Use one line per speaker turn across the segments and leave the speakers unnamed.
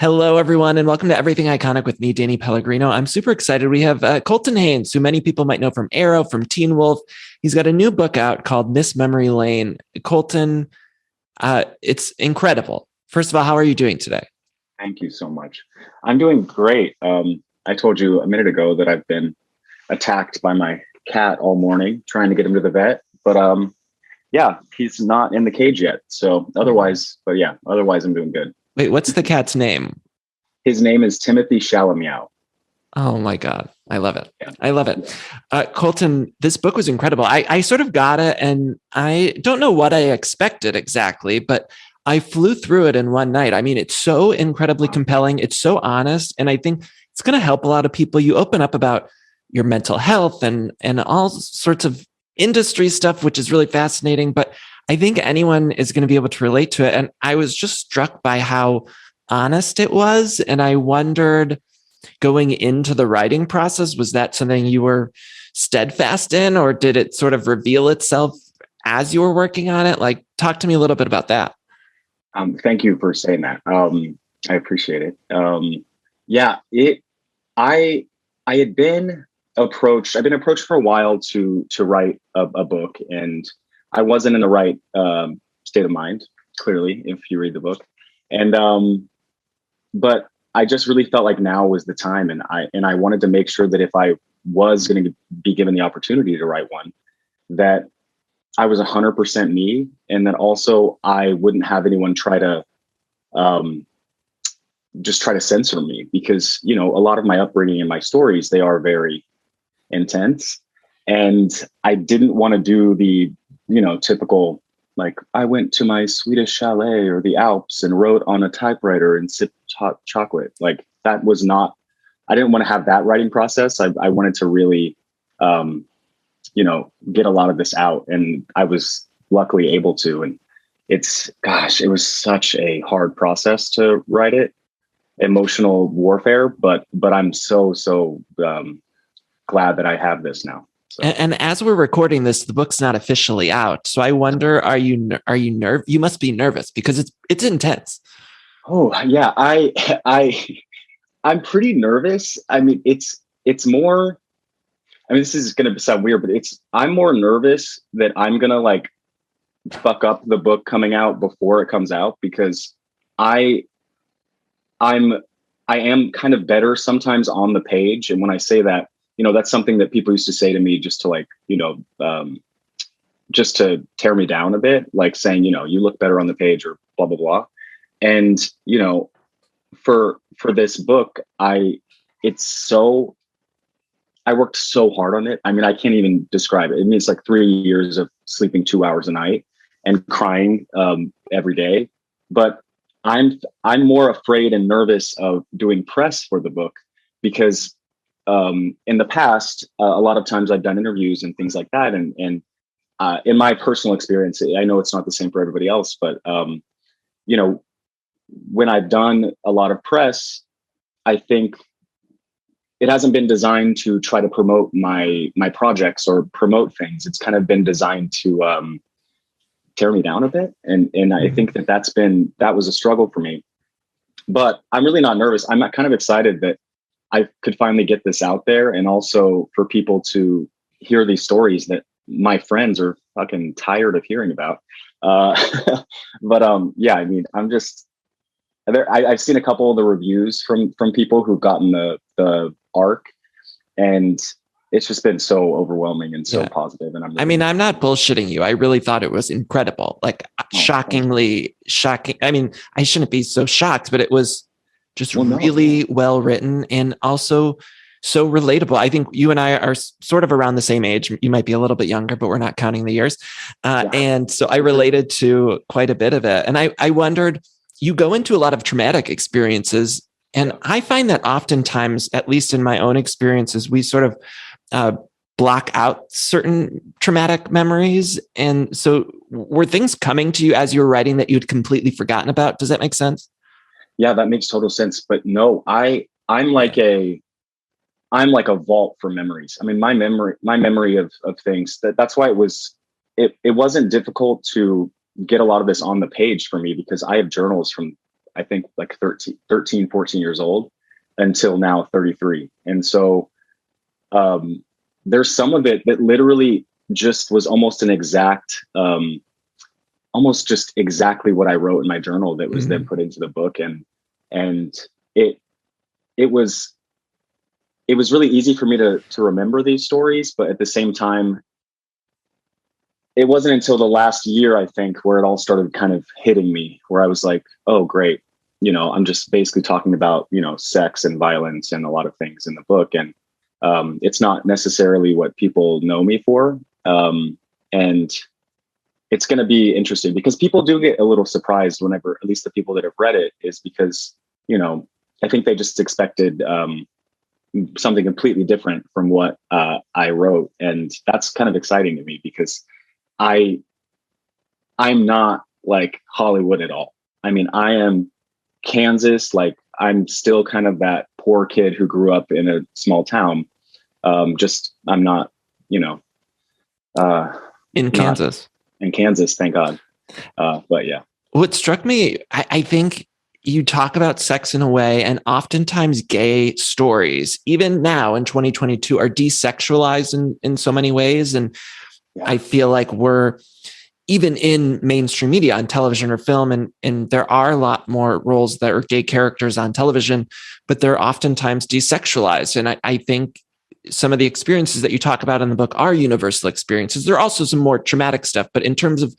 Hello, everyone, and welcome to Everything Iconic with me, Danny Pellegrino. I'm super excited. We have Colton Haynes, who many people might know from Arrow, from Teen Wolf. He's got a new book out called Miss Memory Lane. Colton, it's incredible. First of all, how are you doing today?
Thank you so much. I'm doing great. I told you a minute ago that I've been attacked by my cat all morning, trying to get him to the vet. But yeah, he's not in the cage yet. So otherwise I'm doing good.
Wait, what's the cat's name?
His name is Timothy Chalameow.
Oh my God. I love it.
Yeah.
I love it. Colton, this book was incredible. I sort of got it and I don't know what I expected exactly, but I flew through it in one night. I mean, it's so incredibly compelling. It's so honest. And I think it's going to help a lot of people. You open up about your mental health and all sorts of industry stuff, which is really fascinating. But I think anyone is going to be able to relate to it. And I was just struck by how honest it was. And I wondered, going into the writing process, was that something you were steadfast in, or did it sort of reveal itself as you were working on it? Like, talk to me a little bit about that.
Thank you for saying that. I appreciate it. I had been approached. I've been approached for a while to write a book, and I wasn't in the right state of mind, clearly, if you read the book. And but I just really felt like now was the time, and I wanted to make sure that if I was going to be given the opportunity to write one, that I was 100% me, and that also I wouldn't have anyone try to just try to censor me, because a lot of my upbringing and my stories, they are very intense, and I didn't want to do the typical, like, I went to my Swedish chalet or the Alps and wrote on a typewriter and sipped hot chocolate. Like, that was not, I didn't want to have that writing process. I wanted to really, get a lot of this out. And I was luckily able to, and it was such a hard process to write it, emotional warfare, but I'm so glad that I have this now. So.
And as we're recording this, the book's not officially out. So I wonder, are you nervous? You must be nervous because it's intense.
Oh yeah, I'm pretty nervous. I mean, it's more. I mean, this is going to sound weird, but I'm more nervous that I'm gonna like fuck up the book coming out before it comes out, because I am kind of better sometimes on the page, and when I say that. That's something that people used to say to me just to just to tear me down a bit, like saying, you look better on the page or blah, blah, blah. And, for this book, I worked so hard on it. I mean, I can't even describe it. I mean, it's like 3 years of sleeping 2 hours a night and crying every day. But I'm more afraid and nervous of doing press for the book, because in the past, a lot of times I've done interviews and things like that. And in my personal experience, I know it's not the same for everybody else, but, when I've done a lot of press, I think it hasn't been designed to try to promote my projects or promote things. It's kind of been designed to tear me down a bit. And I think that was a struggle for me, but I'm really not nervous. I'm kind of excited that I could finally get this out there, and also for people to hear these stories that my friends are fucking tired of hearing about. But yeah, I mean, I've seen a couple of the reviews from people who've gotten the arc, and it's just been so overwhelming and so positive. And
I'm not bullshitting you. I really thought it was incredible, like shockingly shocking. I mean, I shouldn't be so shocked, but it was just really well written and also so relatable. I think you and I are sort of around the same age. You might be a little bit younger, but we're not counting the years. And so I related to quite a bit of it. And I wondered, you go into a lot of traumatic experiences. And I find that oftentimes, at least in my own experiences, we sort of block out certain traumatic memories. And so were things coming to you as you were writing that you'd completely forgotten about? Does that make sense?
Yeah, that makes total sense. But no, I'm like a vault for memories. I mean, my memory of things, that's why it wasn't difficult to get a lot of this on the page for me, because I have journals from I think like 14 years old until now 33. And so there's some of it that literally just was almost an exact, almost just exactly what I wrote in my journal that was then put into the book. And it was really easy for me to remember these stories, but at the same time, it wasn't until the last year, I think, where it all started kind of hitting me, where I was like, oh, great. I'm just basically talking about, sex and violence and a lot of things in the book. And it's not necessarily what people know me for. And it's going to be interesting because people do get a little surprised whenever, at least the people that have read it, is because, I think they just expected something completely different from what I wrote. And that's kind of exciting to me because I'm not like Hollywood at all. I mean, I am Kansas. Like I'm still kind of that poor kid who grew up in a small town. I'm not,
in Kansas.
In Kansas, thank God. But yeah.
What struck me, I think you talk about sex in a way, and oftentimes gay stories, even now in 2022, are desexualized in so many ways. And I feel like we're even in mainstream media on television or film, and there are a lot more roles that are gay characters on television, but they're oftentimes desexualized. And I think some of the experiences that you talk about in the book are universal experiences. There are also some more traumatic stuff, but in terms of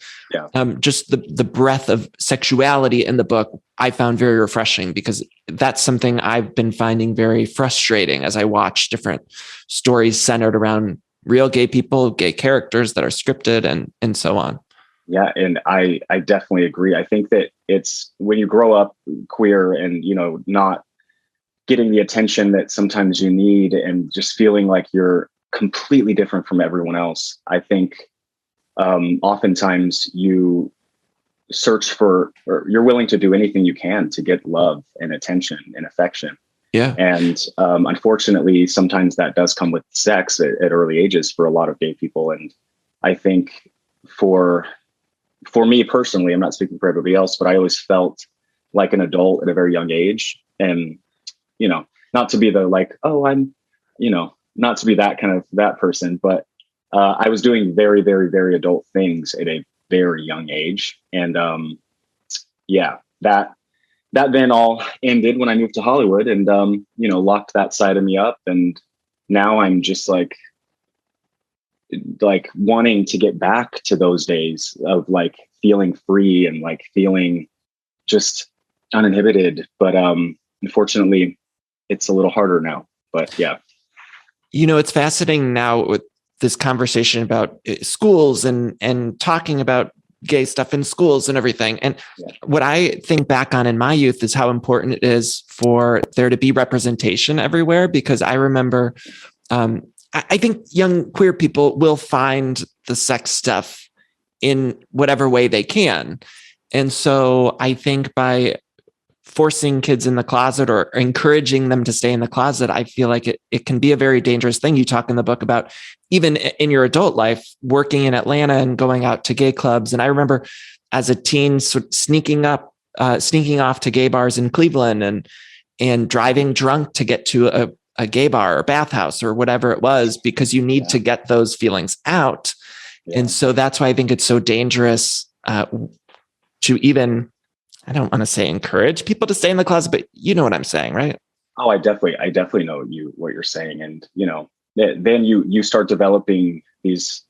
just the breadth of sexuality in the book, I found very refreshing because that's something I've been finding very frustrating as I watch different stories centered around real gay people, gay characters that are scripted and so on.
Yeah. And I definitely agree. I think that it's when you grow up queer and, not getting the attention that sometimes you need and just feeling like you're completely different from everyone else. I think oftentimes you search for, or you're willing to do anything you can to get love and attention and affection.
Yeah.
And unfortunately, sometimes that does come with sex at early ages for a lot of gay people. And I think for me personally, I'm not speaking for everybody else, but I always felt like an adult at a very young age. And not to be the like, oh, I'm, not to be that kind of that person, but I was doing very, very, very adult things at a very young age. And that then all ended when I moved to Hollywood and, locked that side of me up. And now I'm just like wanting to get back to those days of like feeling free and like feeling just uninhibited. But unfortunately, it's a little harder now, but yeah.
It's fascinating now with this conversation about schools and talking about gay stuff in schools and everything. And what I think back on in my youth is how important it is for there to be representation everywhere, because I remember, I think young queer people will find the sex stuff in whatever way they can. And so I think by forcing kids in the closet or encouraging them to stay in the closet, I feel like it can be a very dangerous thing. You talk in the book about even in your adult life, working in Atlanta and going out to gay clubs. And I remember as a teen sneaking off to gay bars in Cleveland and driving drunk to get to a gay bar or bathhouse or whatever it was, because you need to get those feelings out. Yeah. And so that's why I think it's so dangerous to even, I don't want to say encourage people to stay in the closet, but you know what I'm saying, right?
Oh, I definitely know what you're saying. And, then you start developing these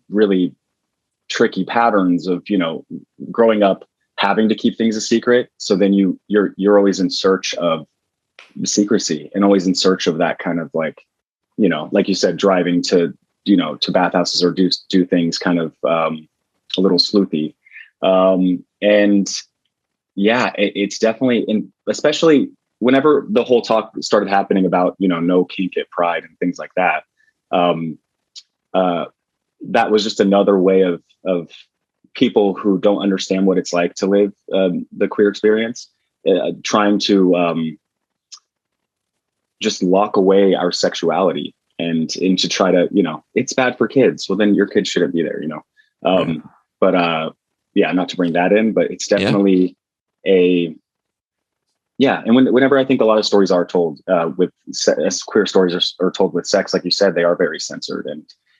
really tricky patterns of, growing up, having to keep things a secret. So then you're always in search of secrecy and always in search of that kind of like, like you said, driving to bathhouses or do things kind of a little sleuthy. And yeah, it's definitely especially whenever the whole talk started happening about, no kink at Pride and things like that. That was just another way of people who don't understand what it's like to live the queer experience, trying to just lock away our sexuality and to try to, it's bad for kids. Well, then your kids shouldn't be there, But not to bring that in, but it's definitely Yeah, and whenever I think a lot of stories are told as queer stories are told with sex, like you said, they are very censored,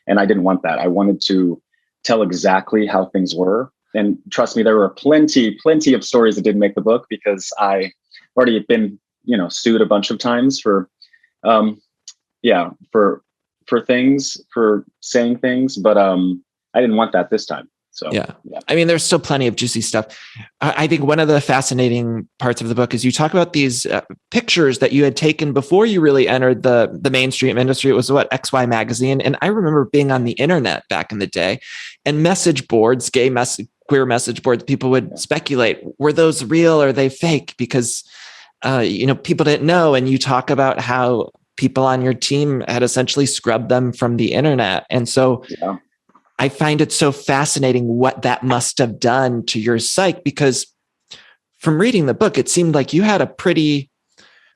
and I didn't want that. I wanted to tell exactly how things were, and trust me, there were plenty of stories that didn't make the book because I already been sued a bunch of times for yeah for things for saying things, but I didn't want that this time. So,
yeah. I mean, there's still plenty of juicy stuff. I think one of the fascinating parts of the book is you talk about these pictures that you had taken before you really entered the mainstream industry. It was what, XY magazine. And I remember being on the internet back in the day, and message boards, queer message boards, people would speculate, were those real or are they fake? Because, people didn't know. And you talk about how people on your team had essentially scrubbed them from the internet. And so I find it so fascinating what that must have done to your psyche, because from reading the book, it seemed like you had a pretty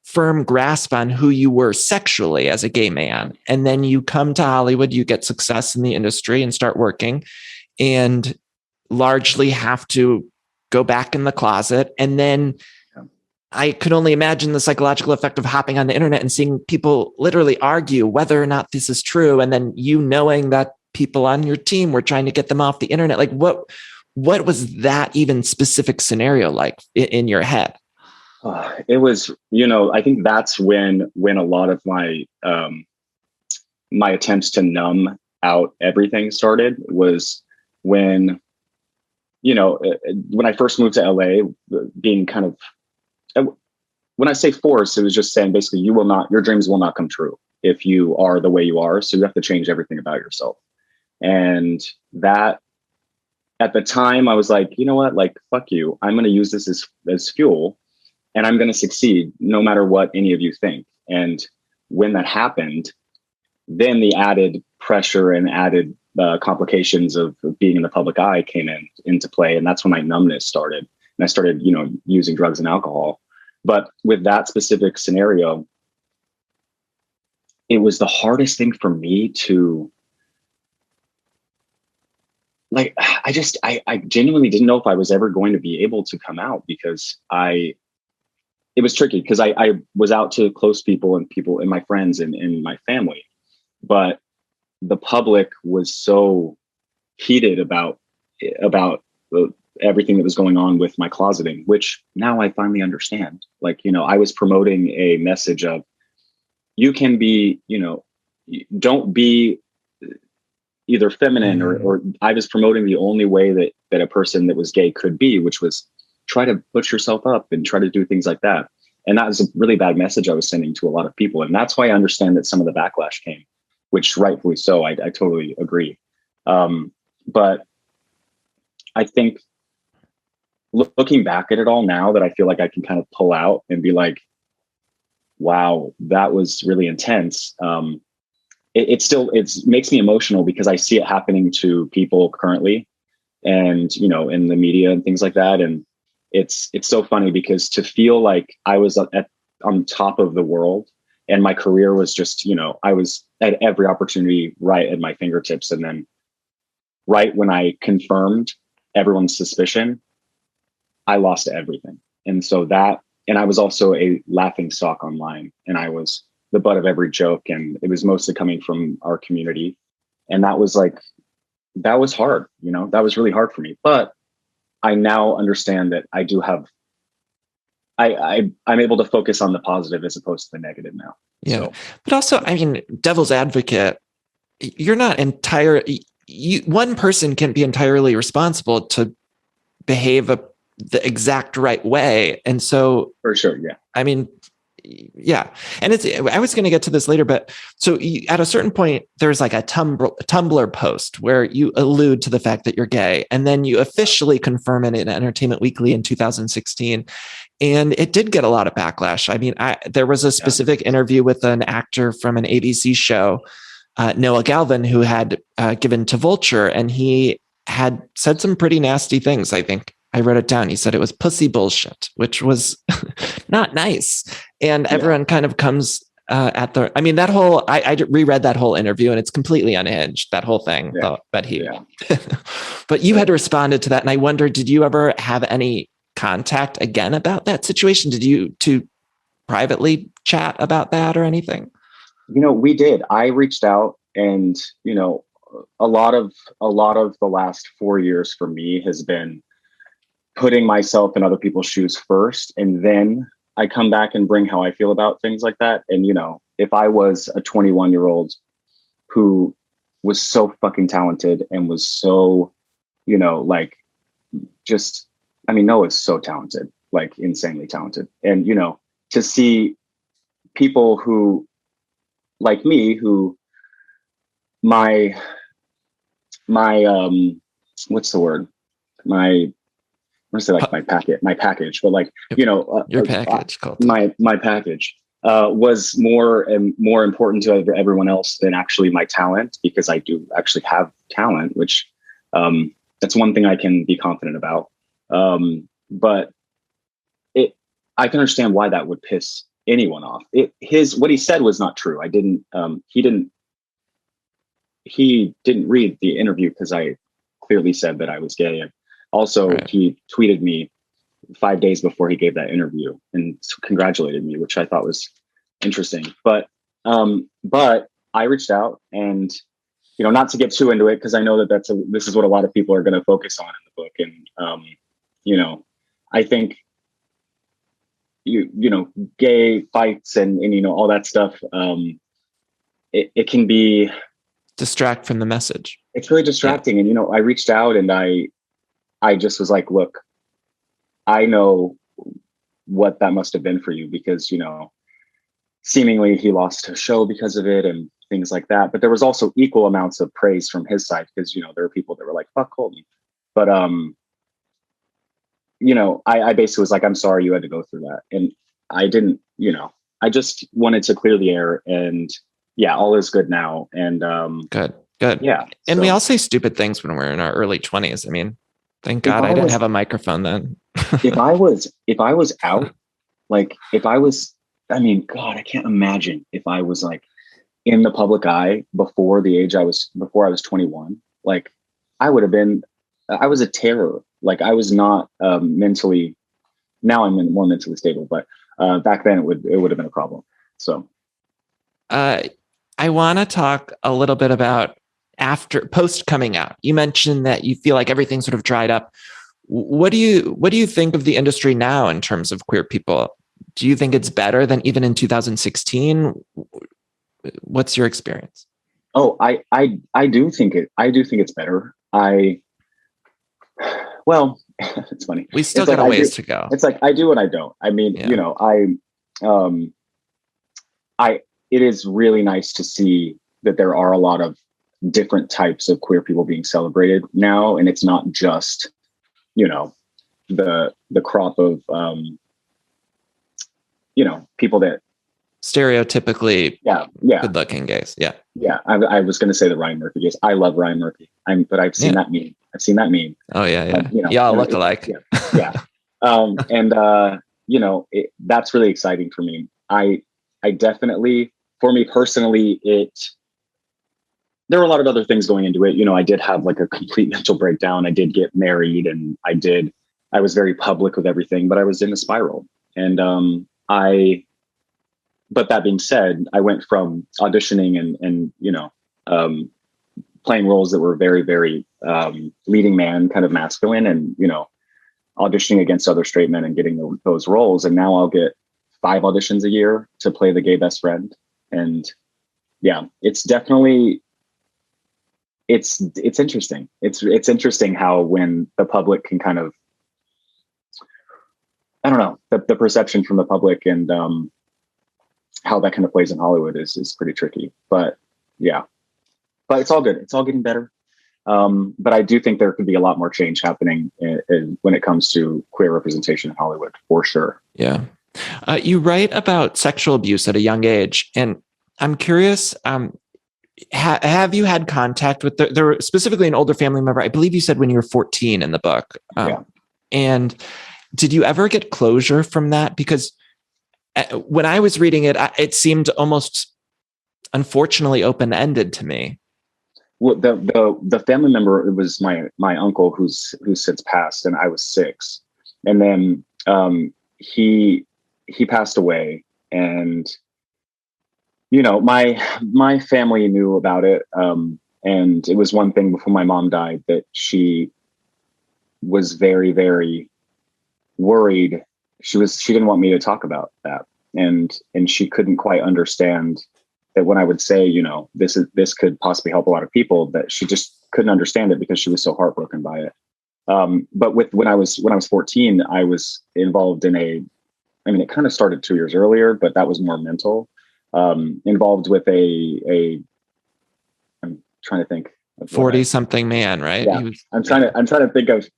firm grasp on who you were sexually as a gay man. And then you come to Hollywood, you get success in the industry and start working, and largely have to go back in the closet. And then I could only imagine the psychological effect of hopping on the internet and seeing people literally argue whether or not this is true. And then you knowing that people on your team were trying to get them off the internet. Like what was that even specific scenario like in your head?
It was, I think that's when a lot of my my attempts to numb out everything started, was when I first moved to LA, being kind of, when I say force, it was just saying basically your dreams will not come true if you are the way you are. So you have to change everything about yourself. And that, at the time, I was like, you know what, like, fuck you. I'm going to use this as fuel, and I'm going to succeed no matter what any of you think. And when that happened, then the added pressure and added complications of being in the public eye came into play. And that's when my numbness started. And I started, using drugs and alcohol. But with that specific scenario, it was the hardest thing for me to, like, I genuinely didn't know if I was ever going to be able to come out, because it was tricky, because I was out to close people and my friends and my family, but the public was so heated about everything that was going on with my closeting, which now I finally understand. Like, I was promoting a message of, you can be, don't be either feminine or I was promoting the only way that a person that was gay could be, which was try to put yourself up and try to do things like that. And that was a really bad message I was sending to a lot of people. And that's why I understand that some of the backlash came, which rightfully so. I totally agree. But I think looking back at it all now, that I feel like I can kind of pull out and be like, wow, that was really intense. It makes me emotional because I see it happening to people currently, and in the media and things like that. And it's so funny, because to feel like I was on top of the world, and my career was just, I was at every opportunity right at my fingertips, and then right when I confirmed everyone's suspicion, I lost everything. And so and I was also a laughing stock online, and I was the butt of every joke, and it was mostly coming from our community. And that was hard, that was really hard for me. But I now understand that I do have, I'm able to focus on the positive as opposed to the negative now.
Yeah.
So.
But also, I mean, devil's advocate, you're not one person can't be entirely responsible to behave the exact right way. And so,
for sure. Yeah.
I mean, yeah. And I was going to get to this later, but so at a certain point, there's like a Tumblr post where you allude to the fact that you're gay, and then you officially confirm it in Entertainment Weekly in 2016. And it did get a lot of backlash. I mean, there was a specific interview with an actor from an ABC show, Noah Galvin, who had given to Vulture, and he had said some pretty nasty things. I think I wrote it down. He said it was pussy bullshit, which was not nice. And everyone kind of comes at that whole, I reread that whole interview, and it's completely unhinged, that whole thing. But you had responded to that. And I wonder, did you ever have any contact again about that situation? Did you two privately chat about that or anything?
We did. I reached out, and a lot of the last 4 years for me has been putting myself in other people's shoes first, and then I come back and bring how I feel about things like that. And if I was a 21-year-old who was so fucking talented and was so, like, just, I mean, Noah's so talented, like insanely talented. And, to see people who, like me, who my what's the word? My package, but like,
your package, Colton.
my package was more and more important to everyone else than actually my talent, because I do actually have talent, which that's one thing I can be confident about. But I can understand why that would piss anyone off. What he said was not true. He didn't read the interview, because I clearly said that I was gay. And also, right, he tweeted me 5 days before he gave that interview and congratulated me, which I thought was interesting. But I reached out, and not to get too into it, because I know that this is what a lot of people are going to focus on in the book. And I think gay fights and all that stuff, it can be
distract from the message.
It's really distracting. Yeah. And I reached out, and I just was like, look, I know what that must have been for you, because seemingly he lost a show because of it and things like that. But there was also equal amounts of praise from his side, because there were people that were like, fuck Colton. But I basically was like, I'm sorry you had to go through that. And I didn't, I just wanted to clear the air, and yeah, all is good now. And
good.
Yeah.
And we all say stupid things when we're in our early 20s. I mean, thank God I didn't have a microphone then.
if I was out, like I mean, God, I can't imagine if I was like in the public eye before I was 21. Like I was a terror. Like I was not mentally, now I'm more mentally stable, but back then it would have been a problem. So
I want to talk a little bit about post coming out. You mentioned that you feel like everything sort of dried up. What do you think of the industry now in terms of queer people? Do you think it's better than even in 2016? What's your experience?
Oh, I do think it's better. Well, it's funny.
We still got a ways to go.
It's like I do and I don't. I mean, it is really nice to see that there are a lot of different types of queer people being celebrated now, and it's not just the crop of people that
stereotypically good-looking gays.
I was going to say the Ryan Murphy gays. I love Ryan Murphy. But I've seen that meme.
Oh yeah. Y'all look alike.
That's really exciting for me. I definitely, for me personally, there were a lot of other things going into it. I did have like a complete mental breakdown. I did get married, and I was very public with everything, but I was in a spiral. And but that being said, I went from auditioning and playing roles that were very, very leading man, kind of masculine, and auditioning against other straight men and getting those roles. And now I'll get 5 auditions a year to play the gay best friend. And yeah, it's definitely, it's interesting. It's interesting how when the public can kind of, I don't know, the perception from the public and how that kind of plays in Hollywood is pretty tricky. But yeah, but it's all good. It's all getting better. But I do think there could be a lot more change happening when it comes to queer representation in Hollywood, for sure.
Yeah. You write about sexual abuse at a young age, and I'm curious, have you had contact with there specifically an older family member? I believe you said when you were 14 in the book. And did you ever get closure from that? Because when I was reading it, it seemed almost unfortunately open-ended to me.
Well, the family member, it was my uncle who's since passed, and I was 6. And then he passed away, and my family knew about it, and it was one thing before my mom died that she was very, very worried. She didn't want me to talk about that, and she couldn't quite understand that when I would say, this could possibly help a lot of people, that she just couldn't understand it because she was so heartbroken by it. But when I was 14, I was involved in it kind of started 2 years earlier, but that was more mental. Involved with I'm trying to think.
40-something man, right?
Yeah, I'm trying to think of,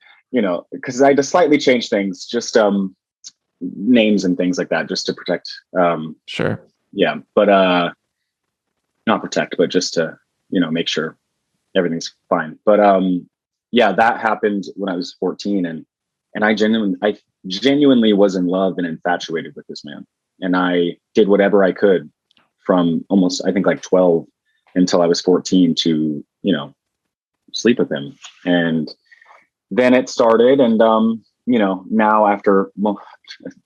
because I had to slightly change things, just names and things like that, just to protect.
Sure.
Yeah, but not protect, but just to make sure everything's fine. But yeah, that happened when I was 14, and I genuinely was in love and infatuated with this man, and I did whatever I could from almost, I think, like 12 until I was 14 to sleep with him. And then it started, and now after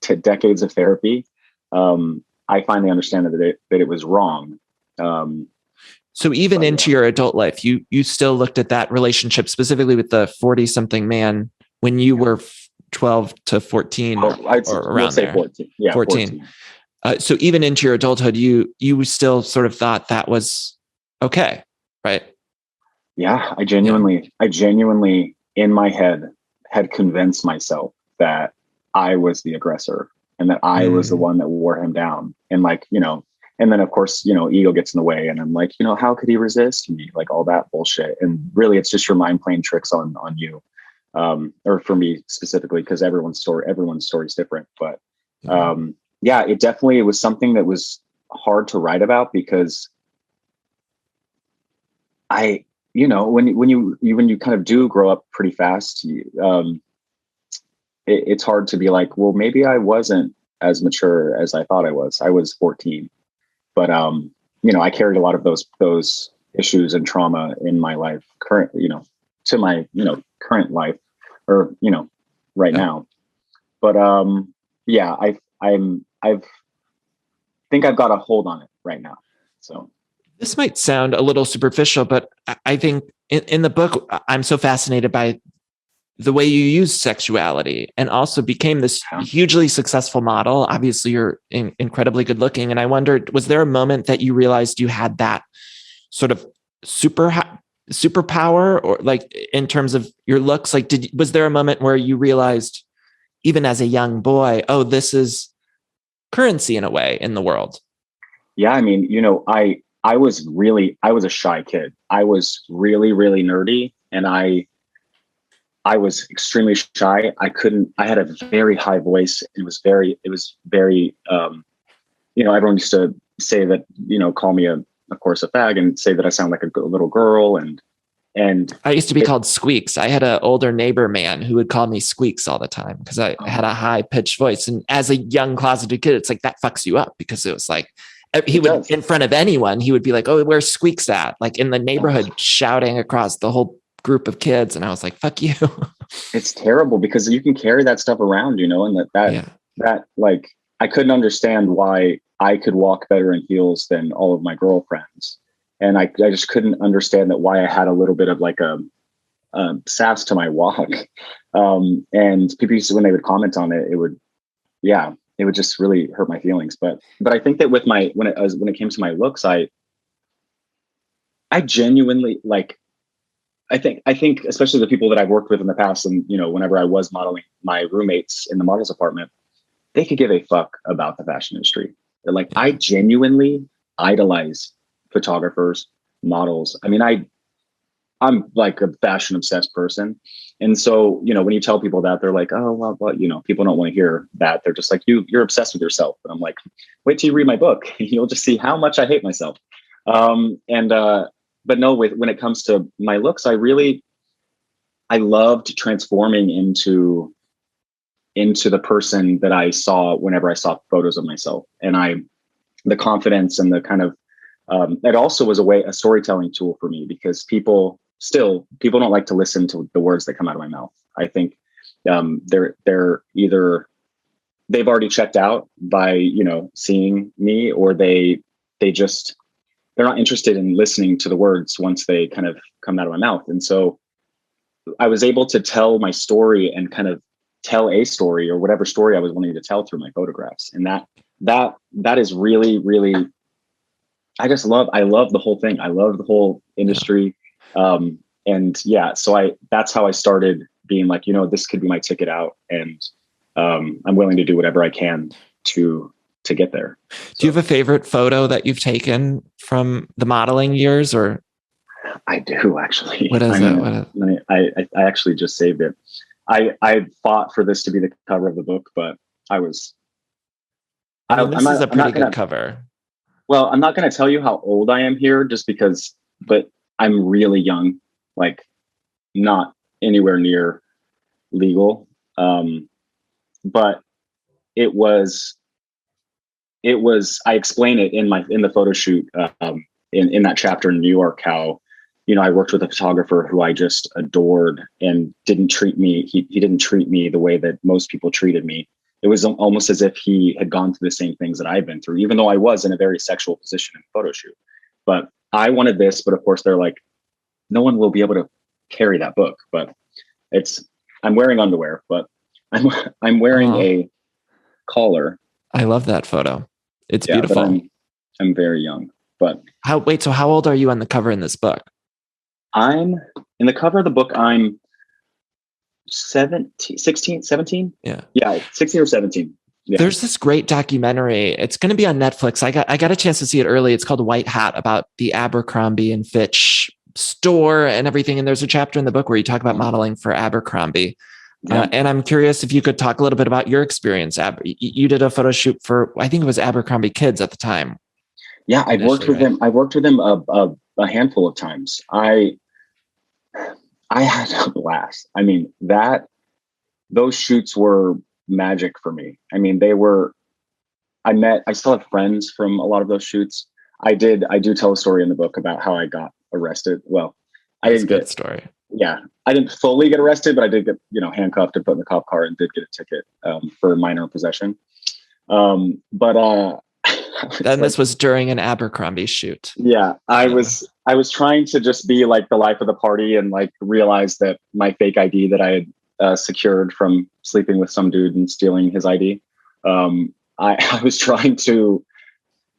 decades of therapy, I finally understand that it was wrong.
So even into your adult life, you still looked at that relationship specifically with the 40-something man when you were 12 to 14,
I'd
or around
say
there.
14. Yeah, 14.
So even into your adulthood, you still sort of thought that was okay, right?
Yeah, I genuinely in my head had convinced myself that I was the aggressor and that I was the one that wore him down. And and then of course, ego gets in the way, and I'm like, how could he resist me? Like all that bullshit. And really it's just your mind playing tricks on you. Or for me specifically, because everyone's story is different. But yeah, it was something that was hard to write about, because when you kind of do grow up pretty fast, it's hard to be like, well, maybe I wasn't as mature as I thought I was. I was 14, but I carried a lot of those issues and trauma in my life currently, to my current life, or right now. But yeah, I've think I've got a hold on it right now. So
this might sound a little superficial, but I think in the book, I'm so fascinated by the way you use sexuality, and also became this hugely successful model. Obviously, you're incredibly good looking. And I wondered, was there a moment that you realized you had that sort of superpower, or like in terms of your looks? Like, was there a moment where you realized, even as a young boy, oh, this is currency in a way in the world?
Yeah, I mean, I was a shy kid. I was really, really nerdy, and I was extremely shy. I had a very high voice. It was very, everyone used to say that, call me of course, a fag, and say that I sound like a little girl. And
I used to be called Squeaks. I had an older neighbor man who would call me Squeaks all the time because I had a high pitched voice. And as a young closeted kid, it's like that fucks you up, because it was like, in front of anyone, he would be like, oh, where's Squeaks at? Like in the neighborhood, shouting across the whole group of kids. And I was like, fuck you.
It's terrible, because you can carry that stuff around, and that like, I couldn't understand why I could walk better in heels than all of my girlfriends. And I just couldn't understand why I had a little bit of like a sass to my walk. And people used to, when they would comment on it, it would just really hurt my feelings. But I think that with when it came to my looks, I genuinely, like, I think especially the people that I've worked with in the past, and whenever I was modeling, my roommates in the models department, they could give a fuck about the fashion industry. They're like, I genuinely idolize photographers, models. I mean, I'm like a fashion obsessed person. And so, when you tell people that, they're like, oh, well, people don't want to hear that. They're just like, you're obsessed with yourself. And I'm like, wait till you read my book. You'll just see how much I hate myself. But no, when it comes to my looks, I loved transforming into the person that I saw whenever I saw photos of myself. And the confidence and the kind of, it also was a storytelling tool for me, because people don't like to listen to the words that come out of my mouth. I think they're either they've already checked out by, you know, seeing me, or they're not interested in listening to the words once they kind of come out of my mouth. And so I was able to tell my story and kind of tell a story or whatever story I was wanting to tell through my photographs. And that is really, really, I love the whole thing. I love the whole industry. And yeah, so that's how I started being like, you know, this could be my ticket out, and I'm willing to do whatever I can to get there.
Do you have a favorite photo that you've taken from the modeling years? Or
I do, actually.
What is it?
I actually just saved it. I fought for this to be the cover of the book, but
this is a pretty good cover.
Well, I'm not going to tell you how old I am here, just because, but I'm really young, like not anywhere near legal. But it was, I explain it in the photo shoot, in that chapter in New York, how, you know, I worked with a photographer who I just adored and didn't treat me. He didn't treat me the way that most people treated me. It was almost as if he had gone through the same things that I've been through, even though I was in a very sexual position in the photo shoot. But I wanted this, but of course they're like, no one will be able to carry that book. But I'm wearing underwear, but I'm wearing a collar.
I love that photo. It's beautiful.
But I'm very young. But
so how old are you on the cover in this book?
I'm in the cover of the book. I'm 16, 17.
Yeah,
16 or 17. Yeah.
There's this great documentary. It's going to be on Netflix. I got a chance to see it early. It's called White Hat, about the Abercrombie and Fitch store and everything. And there's a chapter in the book where you talk about modeling for Abercrombie. Yeah. And I'm curious if you could talk a little bit about your experience. You did a photo shoot for, I think it was Abercrombie Kids at the time.
Yeah, I've worked with them. I've worked with them a handful of times. I had a blast. I mean, those shoots were magic for me. I mean, I still have friends from a lot of those shoots. I do tell a story in the book about how I got arrested. Well,
That's a good story.
Yeah, I didn't fully get arrested, but I did get, handcuffed and put in the cop car and did get a ticket for minor possession.
Then this was during an Abercrombie shoot.
Yeah, I was trying to just be like the life of the party and like realize that my fake ID that I had secured from sleeping with some dude and stealing his ID. I was trying to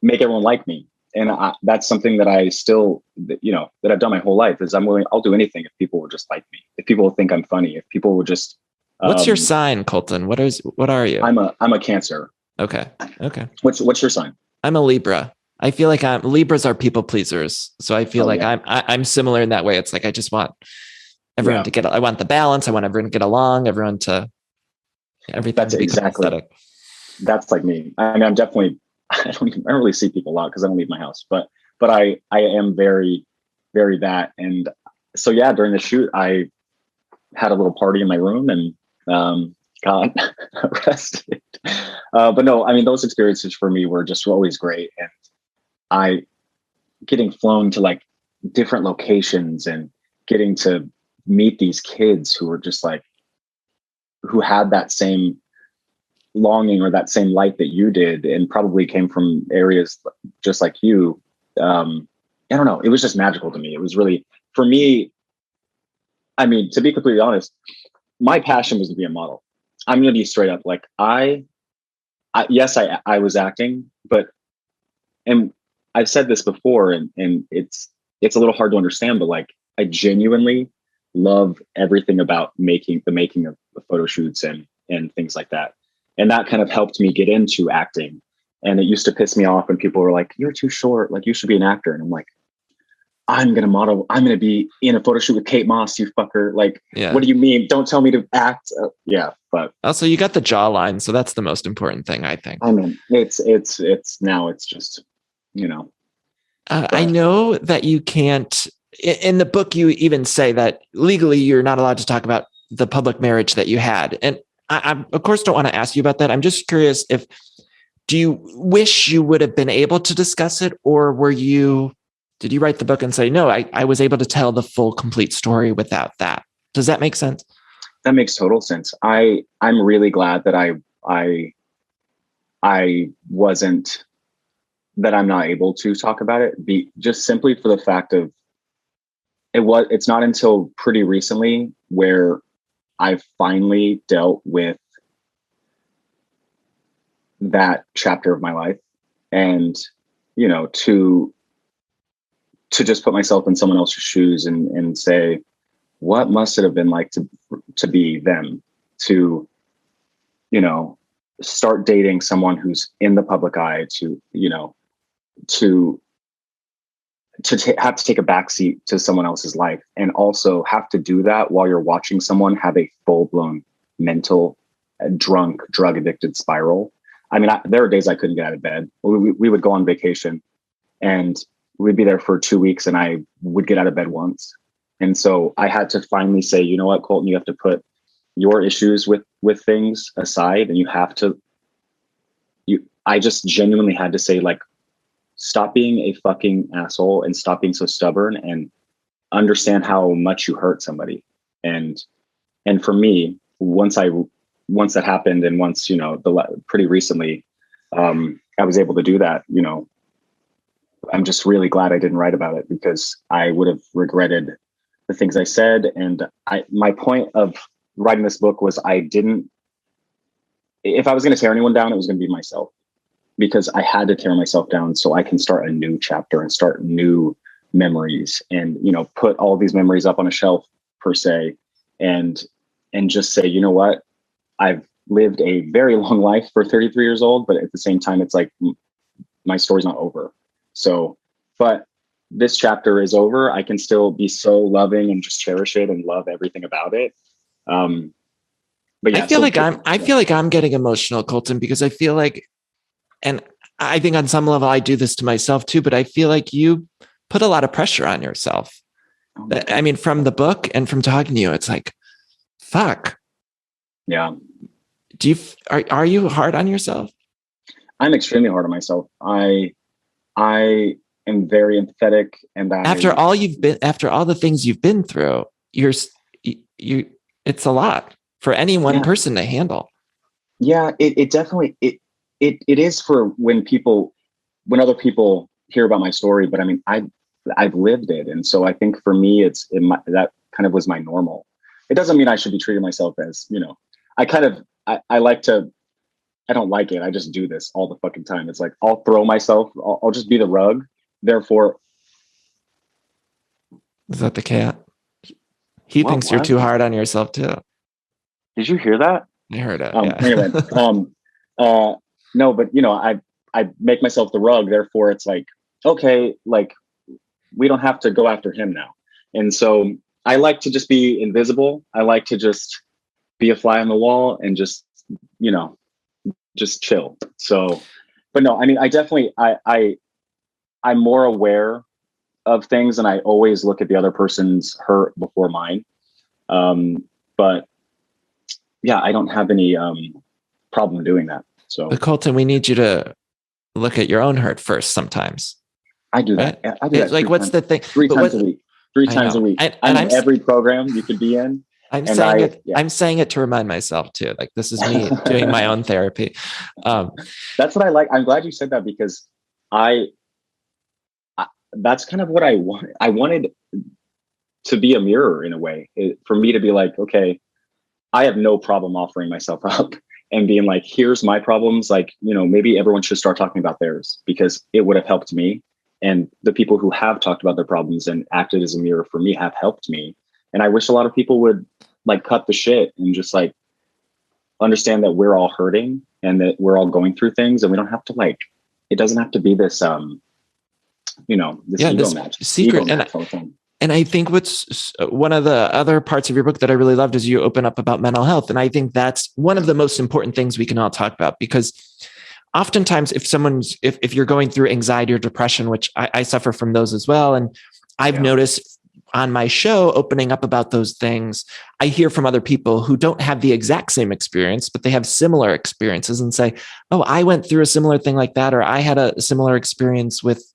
make everyone like me. And that's something that I still, that I've done my whole life, is I'll do anything if people will just like me. If people will think I'm funny, if people will just.
What's your sign, Colton? What are you?
I'm a Cancer.
Okay.
What's your sign?
I'm a Libra. I feel like Libras are people pleasers. So I feel I'm similar in that way. It's like, I just want everyone to I want the balance. I want everyone to get along, everyone to, everything.
That's exactly aesthetic. That's like me. I mean, I'm definitely, I don't really see people a lot because I don't leave my house, but I am very, very that. And so, yeah, during the shoot, I had a little party in my room and got arrested. But no, I mean, those experiences for me were just always great. And getting flown to like different locations and getting to meet these kids who were just like, who had that same longing or that same light that you did, and probably came from areas just like you. I don't know. It was just magical to me. It was really, for me, I mean, to be completely honest, my passion was to be a model. I'm going to be straight up. Like I was acting, and I've said this before, and it's a little hard to understand, but like, I genuinely love everything about the making of the photo shoots and things like that. And that kind of helped me get into acting. And it used to piss me off when people were like, "You're too short. Like, you should be an actor." And I'm like, I'm going to model. I'm going to be in a photo shoot with Kate Moss, you fucker. Like, What do you mean? Don't tell me to act. But
also you got the jawline. So that's the most important thing, I think.
I mean, it's now it's just,
I know that you can't, in the book, you even say that legally you're not allowed to talk about the public marriage that you had. And I of course don't want to ask you about that. I'm just curious, do you wish you would have been able to discuss it, or did you write the book and say, no, I was able to tell the full complete story without that? Does that make sense?
That makes total sense. I'm really glad that I wasn't, that I'm not able to talk about it, just simply for the fact of it's not until pretty recently where I've finally dealt with that chapter of my life, and to just put myself in someone else's shoes and say, what must it have been like to be them, to start dating someone who's in the public eye, to have to take a backseat to someone else's life, and also have to do that while you're watching someone have a full-blown mental, drunk, drug-addicted spiral. I mean, there were days I couldn't get out of bed. We would go on vacation and we'd be there for 2 weeks and I would get out of bed once. And so I had to finally say, you know what, Colton, you have to put your issues with things aside, and I just genuinely had to say, like, stop being a fucking asshole and stop being so stubborn and understand how much you hurt somebody. And for me, once that happened, and once, pretty recently, I was able to do that, I'm just really glad I didn't write about it, because I would have regretted the things I said. And my point of writing this book was, if I was going to tear anyone down, it was going to be myself, because I had to tear myself down so I can start a new chapter and start new memories, and, put all these memories up on a shelf, per se, and just say, you know what, I've lived a very long life for 33 years old, but at the same time, it's like, my story's not over. So, but this chapter is over. I can still be so loving and just cherish it and love everything about it. But yeah,
I feel like I'm getting emotional, Colton, because I feel like, and I think on some level I do this to myself too, but I feel like you put a lot of pressure on yourself. I mean, from the book and from talking to you, it's like, fuck.
Yeah.
Are you hard on yourself?
I'm extremely hard on myself. I am very empathetic, and
after all the things you've been through, it's a lot for any one person to handle.
Yeah, it definitely, it is for when other people hear about my story, but I mean, I've lived it. And so I think for me, that kind of was my normal. It doesn't mean I should be treating myself as, I don't like it. I just do this all the fucking time. It's like, I'll throw myself, I'll just be the rug. Therefore.
Is that the cat? He thinks you're too hard on yourself too.
Did you hear that?
I heard it.
Anyway, no, but I make myself the rug. Therefore it's like, okay, like, we don't have to go after him now. And so I like to just be invisible. I like to just be a fly on the wall and just chill. So, but no, I mean, I definitely, I'm more aware of things, and I always look at the other person's hurt before mine. But yeah, I don't have any problem doing that. So,
but Colton, we need you to look at your own hurt first sometimes.
I do that. Right? I do that.
Like, what's the thing?
3 times a week. 3 times a week. I'm in every program you could be in.
I'm saying it to remind myself too. Like, this is me doing my own therapy.
That's what I like. I'm glad you said that, because that's kind of what I want. I wanted to be a mirror in a way, for me to be like, okay, I have no problem offering myself up and being like, here's my problems. Like, maybe everyone should start talking about theirs, because it would have helped me. And the people who have talked about their problems and acted as a mirror for me have helped me. And I wish a lot of people would, like, cut the shit and just, like, understand that we're all hurting and that we're all going through things, and we don't have to, like, it doesn't have to be this, this ego match.
Secret. And I think what's one of the other parts of your book that I really loved is you open up about mental health. And I think that's one of the most important things we can all talk about, because oftentimes if you're going through anxiety or depression, which I suffer from those as well. And I've noticed on my show, opening up about those things, I hear from other people who don't have the exact same experience, but they have similar experiences, and say, oh, I went through a similar thing like that, or I had a similar experience with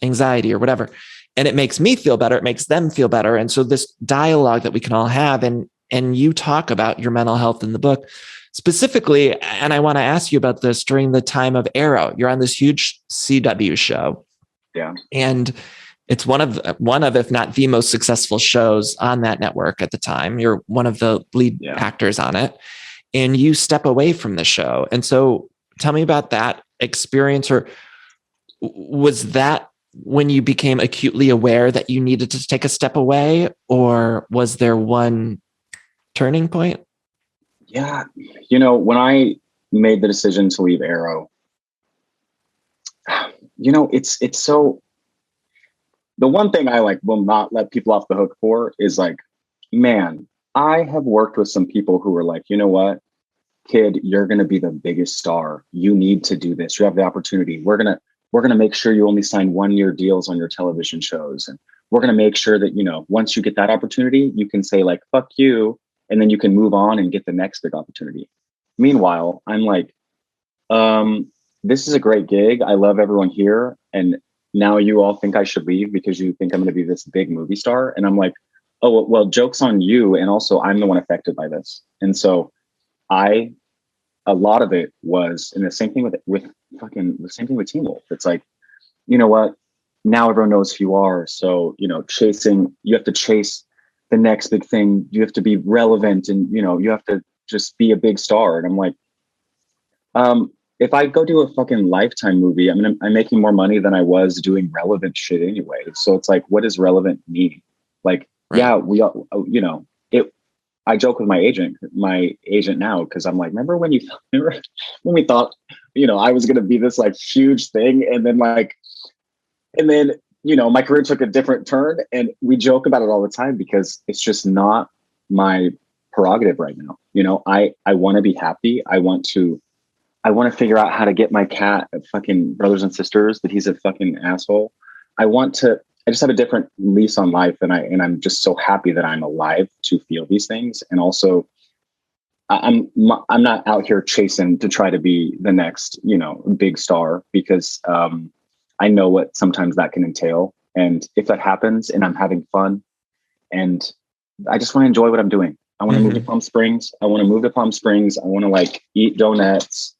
anxiety or whatever. And it makes me feel better. It makes them feel better. And so this dialogue that we can all have, and and you talk about your mental health in the book specifically. And I want to ask you about this during the time of Arrow. You're on this huge CW show.
Yeah.
And it's one of, if not the most successful shows on that network at the time. You're one of the lead actors on it, and you step away from the show. And so tell me about that experience, or was that when you became acutely aware that you needed to take a step away, or was there one turning point?
Yeah. When I made the decision to leave Arrow, it's so, the one thing I will not let people off the hook for is man, I have worked with some people who were like, you know what, kid, you're going to be the biggest star. You need to do this. You have the opportunity. We're going to make sure you only sign 1-year deals on your television shows. And we're going to make sure that, once you get that opportunity, you can say fuck you. And then you can move on and get the next big opportunity. Meanwhile, I'm this is a great gig. I love everyone here. And now you all think I should leave because you think I'm going to be this big movie star. And I'm oh, well, joke's on you. And also I'm the one affected by this. And so a lot of it was, and the same thing with Teen Wolf. It's you know what? Now everyone knows who you are. So, you have to chase the next big thing. You have to be relevant, and, you have to just be a big star. And I'm if I go do a fucking Lifetime movie, I'm making more money than I was doing relevant shit anyway. So it's what does relevant mean? Right. Yeah, we all, I joke with my agent now, because I'm remember when we thought, I was going to be this huge thing. And then my career took a different turn, and we joke about it all the time because it's just not my prerogative right now. I want to be happy. I want to figure out how to get my cat fucking brothers and sisters that he's a fucking asshole. I just have a different lease on life. And I'm just so happy that I'm alive to feel these things. And also I'm not out here chasing to try to be the next, big star, because I know what sometimes that can entail. And if that happens and I'm having fun, and I just want to enjoy what I'm doing. I want to move to Palm Springs. I want to eat donuts,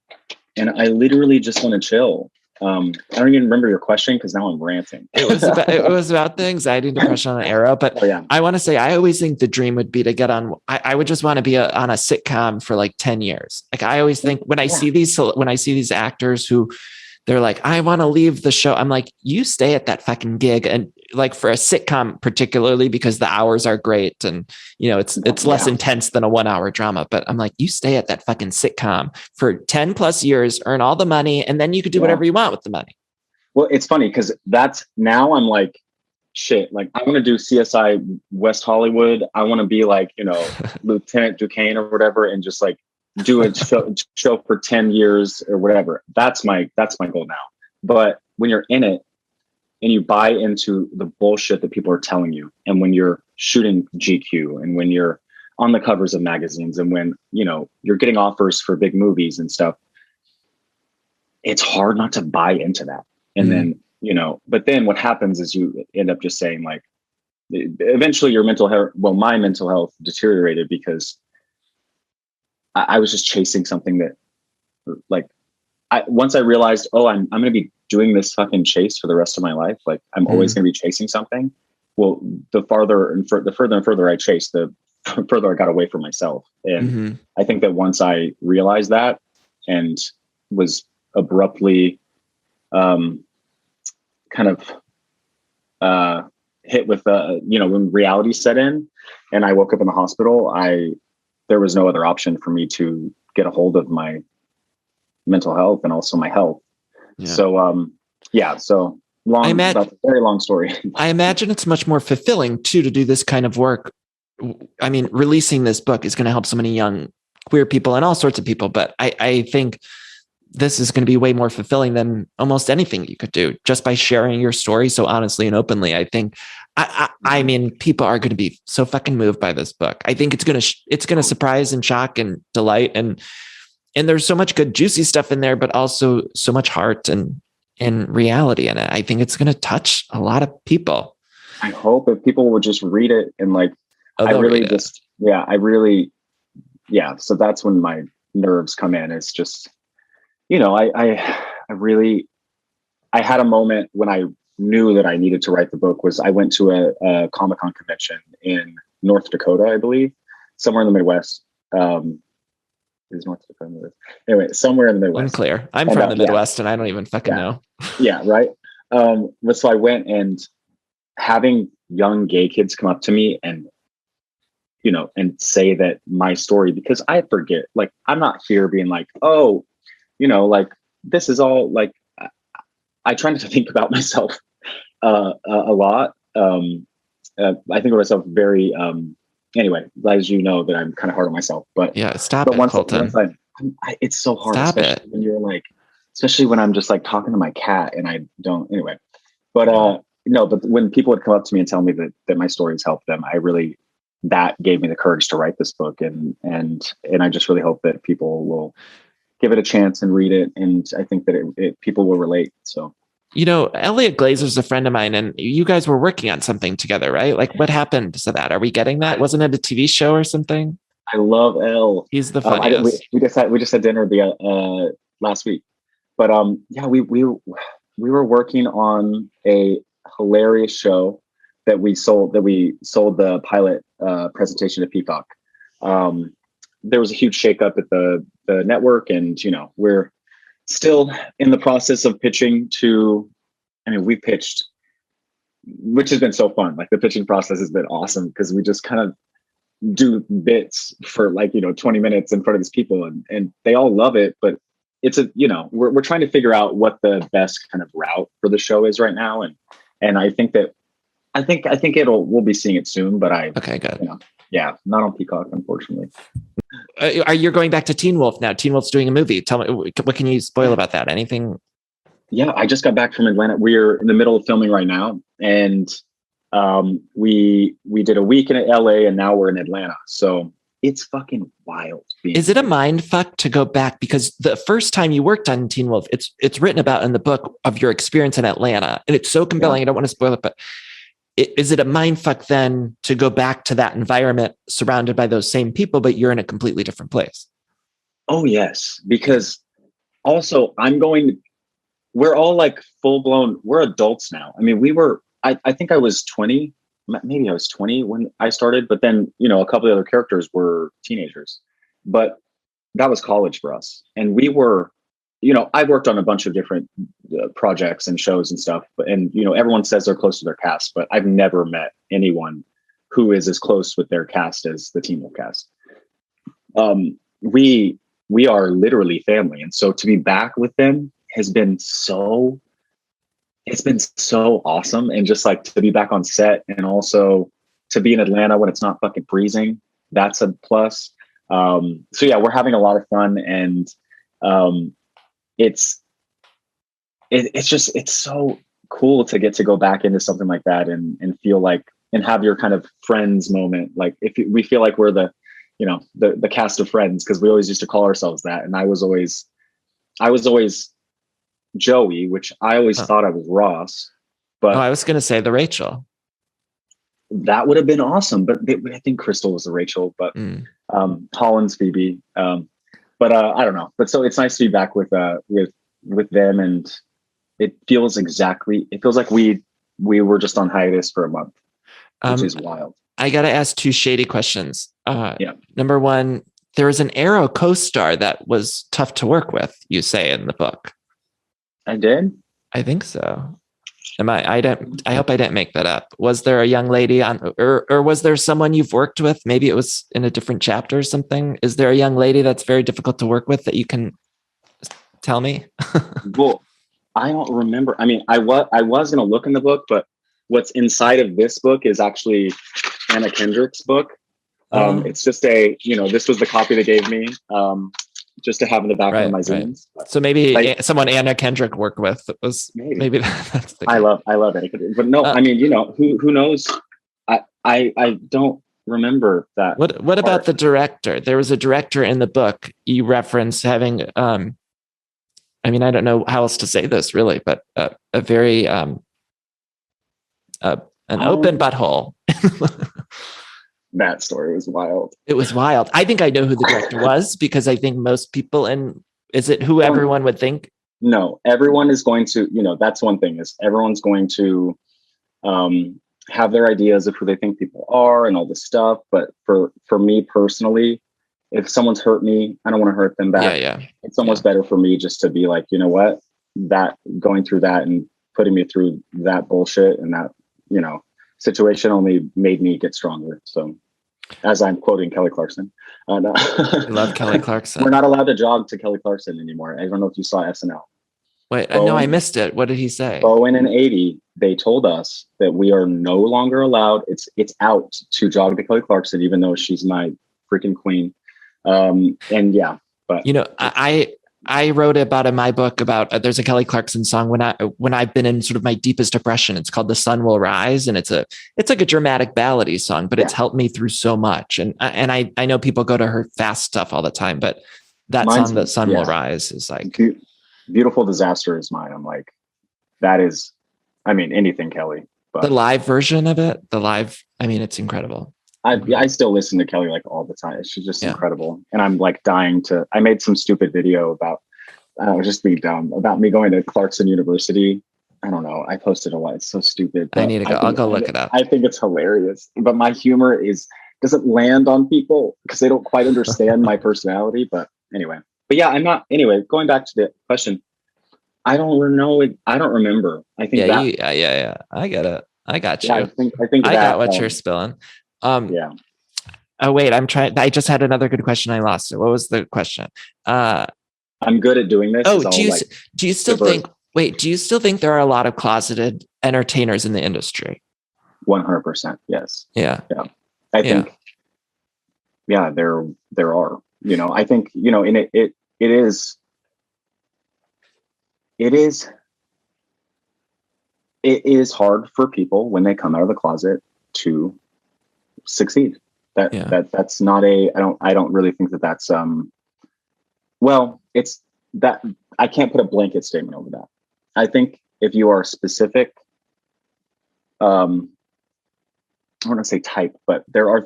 and I literally just want to chill. I don't even remember your question because now I'm ranting.
It was about the anxiety and depression on Arrow, but I want to say, I always think the dream would be to get on. I would just want to be on a sitcom for 10 years. I always think when I see these actors who they're I want to leave the show. I'm you stay at that fucking gig. And for a sitcom, particularly because the hours are great and, it's less intense than a 1-hour drama, but I'm you stay at that fucking sitcom for 10 plus years, earn all the money, and then you could do whatever you want with the money.
Well, it's funny because now I'm shit. I want to do CSI West Hollywood. I want to be Lieutenant Duquesne or whatever, and just do a show for 10 years or whatever. That's my goal now. But when you're in it and you buy into the bullshit that people are telling you, and when you're shooting GQ, and when you're on the covers of magazines, and when, you're getting offers for big movies and stuff, it's hard not to buy into that. And then, but then what happens is you end up just saying eventually your my mental health deteriorated because I was just chasing something that once I realized, I'm going to be doing this fucking chase for the rest of my life. I'm always going to be chasing something. Well, the further and further I chased, the further I got away from myself. And I think that once I realized that and was abruptly kind of hit with when reality set in and I woke up in the hospital, there was no other option for me to get a hold of my mental health and also my health. Yeah. So that's a very long story.
I imagine it's much more fulfilling too, to do this kind of work. I mean, releasing this book is going to help so many young queer people and all sorts of people, but I think this is going to be way more fulfilling than almost anything you could do just by sharing your story so honestly and openly. I think, I mean, people are going to be so fucking moved by this book. I think it's going to surprise and shock and delight. And there's so much good, juicy stuff in there, but also so much heart and reality in it. I think it's going to touch a lot of people.
I hope if people would just read it and Yeah, I really, yeah. So that's when my nerves come in. It's just, I really, I had a moment when I knew that I needed to write the book. Was I went to a Comic-Con convention in North Dakota, I believe, somewhere in the Midwest. Is North Dakota in the Midwest? Anyway, somewhere in the Midwest.
Unclear. I'm from the Midwest, and I don't even fucking know.
Yeah, right. But so I went, and having young gay kids come up to me and and say that my story, because I forget, like, I'm not here being like, oh, like, this is all like, I try not to think about myself a lot. I think of myself very, anyway, as you know, that I'm kind of hard on myself, but
yeah, stop
but
it, Colton.
It's so hard,
Stop
especially
it.
when you're like, especially when I'm just like talking to my cat and I don't, anyway, but no, but when people would come up to me and tell me that my stories helped them, that gave me the courage to write this book. And I just really hope that people will give it a chance and read it. And I think that people will relate. So,
Elliot Glazer's a friend of mine, and you guys were working on something together, right? Like, what happened to that? Are we getting that? Wasn't it a TV show or something?
I love Elle.
He's the funniest.
We just had dinner last week, but yeah, we were working on a hilarious show that we sold the pilot presentation to Peacock. There was a huge shakeup at the network, and we're still in the process of pitching to. I mean, we pitched, which has been so fun. Like, the pitching process has been awesome because we just kind of do bits for 20 minutes in front of these people, and they all love it. But it's we're trying to figure out what the best kind of route for the show is right now, and I think we'll be seeing it soon. But
okay, good.
Yeah, not on Peacock, unfortunately.
Are you going back to Teen Wolf now? Teen Wolf's doing a movie. Tell me, what can you spoil about that? Anything?
Yeah, I just got back from Atlanta. We're in the middle of filming right now, and we did a week in LA, and now we're in Atlanta. So it's fucking wild.
Is it a mind fuck to go back? Because the first time you worked on Teen Wolf, it's written about in the book of your experience in Atlanta, and it's so compelling. Yeah. I don't want to spoil it, but is it a mind fuck then to go back to that environment surrounded by those same people, but you're in a completely different place?
Oh yes, because also we're all like full blown. We're adults now. I mean, I think I was 20. Maybe I was 20 when I started, but then, a couple of other characters were teenagers, but that was college for us. And we were, I've worked on a bunch of different projects and shows and stuff, and, everyone says they're close to their cast, but I've never met anyone who is as close with their cast as the Teen Wolf cast. We are literally family. And so to be back with them has been it's been so awesome. And just like to be back on set, and also to be in Atlanta when it's not fucking freezing, that's a plus. So yeah, we're having a lot of fun, and it's so cool to get to go back into something like that and feel like, and have your kind of Friends moment. Like, we feel like we're the cast of Friends, because we always used to call ourselves that. And I was always Joey, which I always thought I was Ross, but
I was going to say the Rachel.
That would have been awesome. But I think Crystal was the Rachel, but Holland's Phoebe. But I don't know. But so it's nice to be back with them, and it feels like we were just on hiatus for a month, which is wild.
I got to ask two shady questions. Number one, there was an Arrow co-star that was tough to work with, you say in the book.
I did?
I think so. I hope I didn't make that up. Was there a young lady on, or was there someone you've worked with? Maybe it was in a different chapter or something. Is there a young lady that's very difficult to work with that you can tell me?
Well, I don't remember. I mean, I was going to look in the book, but what's inside of this book is actually Anna Kendrick's book. It's just this was the copy they gave me. Just to have in the background of my zines. Right.
So maybe someone Anna Kendrick worked with was maybe that's the
I love Anna Kendrick, but no, I mean, who knows? I don't remember that.
What about the director? There was a director in the book you referenced having, I mean, I don't know how else to say this really, but a very, an open butthole.
That story was wild.
It was wild. I think I know who the director was because I think most people is it who everyone would think?
No, everyone is going to, that's one thing is everyone's going to have their ideas of who they think people are and all this stuff. But for me personally, if someone's hurt me, I don't want to hurt them back.
Yeah.
It's almost better for me just to be like, you know what, that going through that and putting me through that bullshit and that, situation only made me get stronger. So as I'm quoting Kelly Clarkson. No.
I love Kelly Clarkson.
We're not allowed to jog to Kelly Clarkson anymore. I don't know if you saw SNL.
Wait, no, I missed it. What did he say?
Bowen and 80, they told us that we are no longer allowed. It's out to jog to Kelly Clarkson, even though she's my freaking queen. And yeah, but
I wrote about in my book about there's a Kelly Clarkson song when I've been in sort of my deepest depression. It's called "The Sun Will Rise," and it's like a dramatic ballady song, but it's helped me through so much. And I know people go to her fast stuff all the time, but that song, "The Sun Will Rise," is like
Beautiful Disaster is mine. I'm like, that is, anything Kelly. But
the live version of it, it's incredible.
I still listen to Kelly like all the time. She's just incredible. And I'm like I made some stupid video about, just being dumb, about me going to Clarkson University. I don't know. I posted a lot. It's so stupid.
I need to go. I'll go look it up.
I think it's hilarious. But my humor doesn't land on people because they don't quite understand my personality. But anyway. But yeah, going back to the question. I don't know. I don't remember. I think
yeah. I get it. I got you.
Yeah, I think
I got what you're spilling.
Yeah.
Oh wait, I just had another good question. I lost it. What was the question?
I'm good at doing this.
Oh, do you still think there are a lot of closeted entertainers in the industry?
100%. Yes.
Yeah.
I think, there are, I think, and it is hard for people when they come out of the closet to succeed. That's not I don't really think that's it's that I can't put a blanket statement over that. I think if you are specific, I don't want to say type, but there are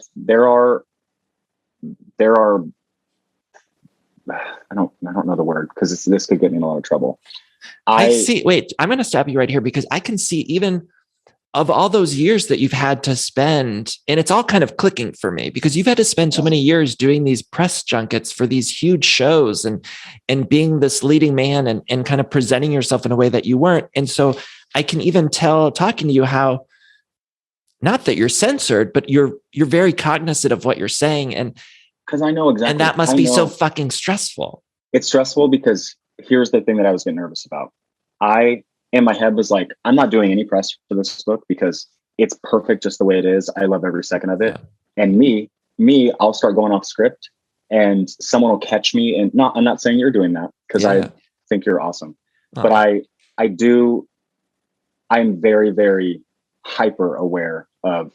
I don't know the word because this could get me in a lot of trouble.
I see. Wait, I'm going to stop you right here because I can see even of all those years that you've had to spend, and it's all kind of clicking for me because you've had to spend so many years doing these press junkets for these huge shows and being this leading man and kind of presenting yourself in a way that you weren't. And so I can even tell talking to you how, not that you're censored, but you're very cognizant of what you're saying. And
because I know exactly.
And that must be so fucking stressful.
It's stressful because here's the thing that I was getting nervous about. In my head was like, I'm not doing any press for this book because it's perfect just the way it is. I love every second of it. Yeah. And me, I'll start going off script and someone will catch me. And I'm not saying you're doing that because I think you're awesome. But I'm very, very hyper aware of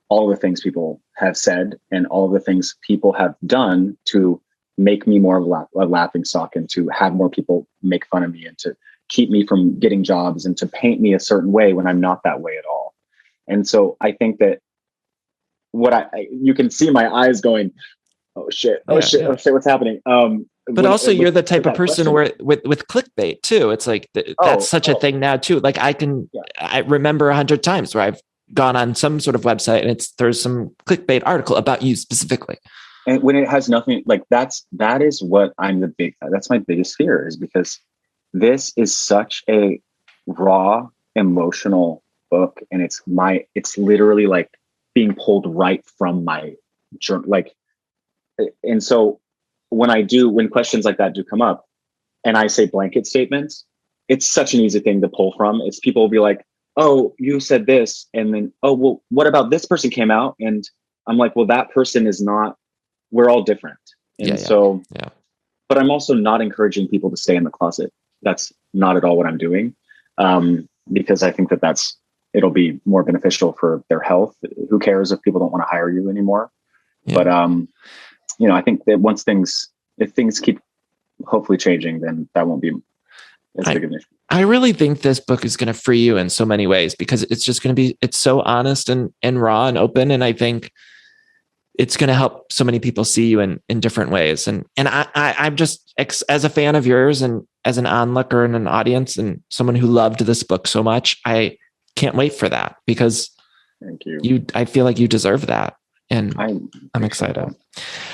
all the things people have said and all of the things people have done to make me more of a laughing stock and to have more people make fun of me and to keep me from getting jobs and to paint me a certain way when I'm not that way at all. And so I think that you can see my eyes going, oh shit, what's happening?
But also you're the type of person where with clickbait too, it's like that's such a thing now too. Like I remember 100 times where I've gone on some sort of website and there's some clickbait article about you specifically.
And when it has nothing like that's what that's my biggest fear is because this is such a raw emotional book. And it's literally like being pulled right from my journal. Like, and so when questions like that do come up and I say blanket statements, it's such an easy thing to pull from. It's people will be like, oh, you said this. And then, oh, well, what about this person came out? And I'm like, well, that person is not, we're all different. And but I'm also not encouraging people to stay in the closet. That's not at all what I'm doing. Because I think it'll be more beneficial for their health. Who cares if people don't want to hire you anymore? Yeah. But, I think that if things keep hopefully changing, then that won't be as big an issue.
I really think this book is going to free you in so many ways because it's just going to be, it's so honest and raw and open. And I think it's going to help so many people see you in different ways. And I'm just, as a fan of yours and as an onlooker and an audience and someone who loved this book so much, I can't wait for that because
thank you.
I feel like you deserve that. And I'm excited.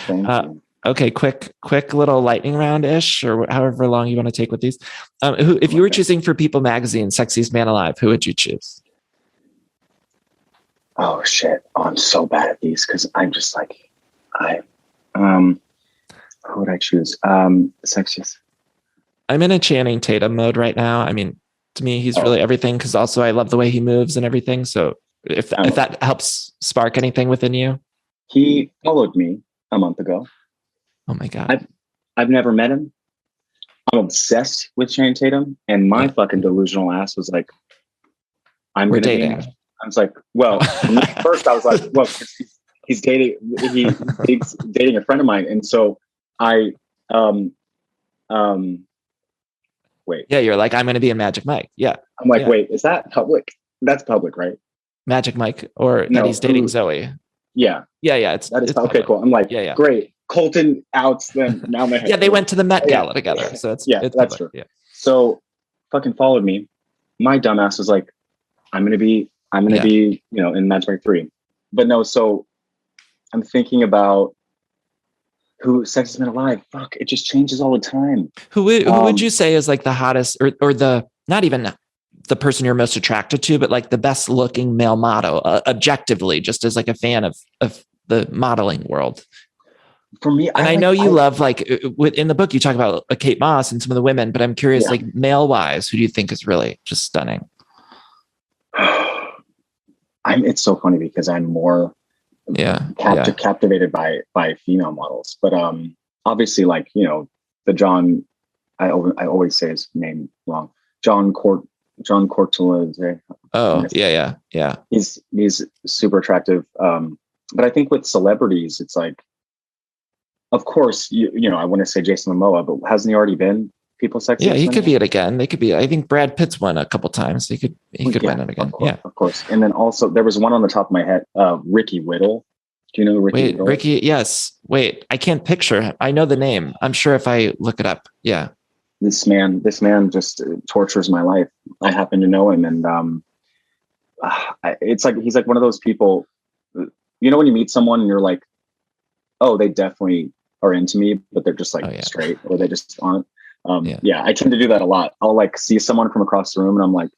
Thank you.
Okay, quick little lightning round ish, or however long you want to take with these. If you were choosing for People Magazine, Sexiest Man Alive, who would you choose?
Oh shit! Oh, I'm so bad at these because I'm just like, who would I choose? Sexiest.
I'm in a Channing Tatum mode right now. I mean, to me, he's really everything. Because also, I love the way he moves and everything. So if that helps spark anything within you,
he followed me a month ago.
Oh my God.
I've never met him. I'm obsessed with Channing Tatum, and my fucking delusional ass was like, we're dating. I was like, well, first I was like, well, he's dating a friend of mine. And so I wait.
Yeah, you're like, I'm gonna be a Magic Mike. Yeah.
I'm like, wait, is that public? That's public, right?
Magic Mike, or no, that he's dating Zoe.
Yeah.
Yeah. It's
okay,
public.
Cool. I'm like, great. Colton outs them. Now my head.
Yeah, they went to the Met Gala together. So it's
that's
public.
True.
Yeah.
So fucking followed me. My dumbass was like, I'm gonna be, in Magic Mike 3. But no, so I'm thinking about who Sexiest Man Alive. Fuck, it just changes all the time.
Who would you say is like the hottest or the, not even the person you're most attracted to, but like the best looking male model, objectively, just as like a fan of the modeling world?
For me,
and I know you love, like, in the book you talk about Kate Moss and some of the women, but I'm curious, like, male wise, who do you think is really just stunning?
It's so funny because I'm more captivated by female models, but obviously, like, the John, I always say his name wrong, John Courtland.
Oh yeah.
He's super attractive, but I think with celebrities, it's like, of course, I want to say Jason Momoa, but hasn't he already been People's Sexiest?
Yeah, he could be it again. They could be. I think Brad Pitt's won a couple times. He could win it again.
Of course. And then also there was one on the top of my head, Ricky Whittle. Do you know Ricky Whittle?
Ricky? Yes. Wait, I can't picture. I know the name. I'm sure if I look it up. Yeah.
This man just tortures my life. I happen to know him, and it's like he's like one of those people. When you meet someone and you're like, oh, they definitely are into me, but they're just like straight, or they just aren't. I tend to do that a lot. I'll like see someone from across the room and I'm like,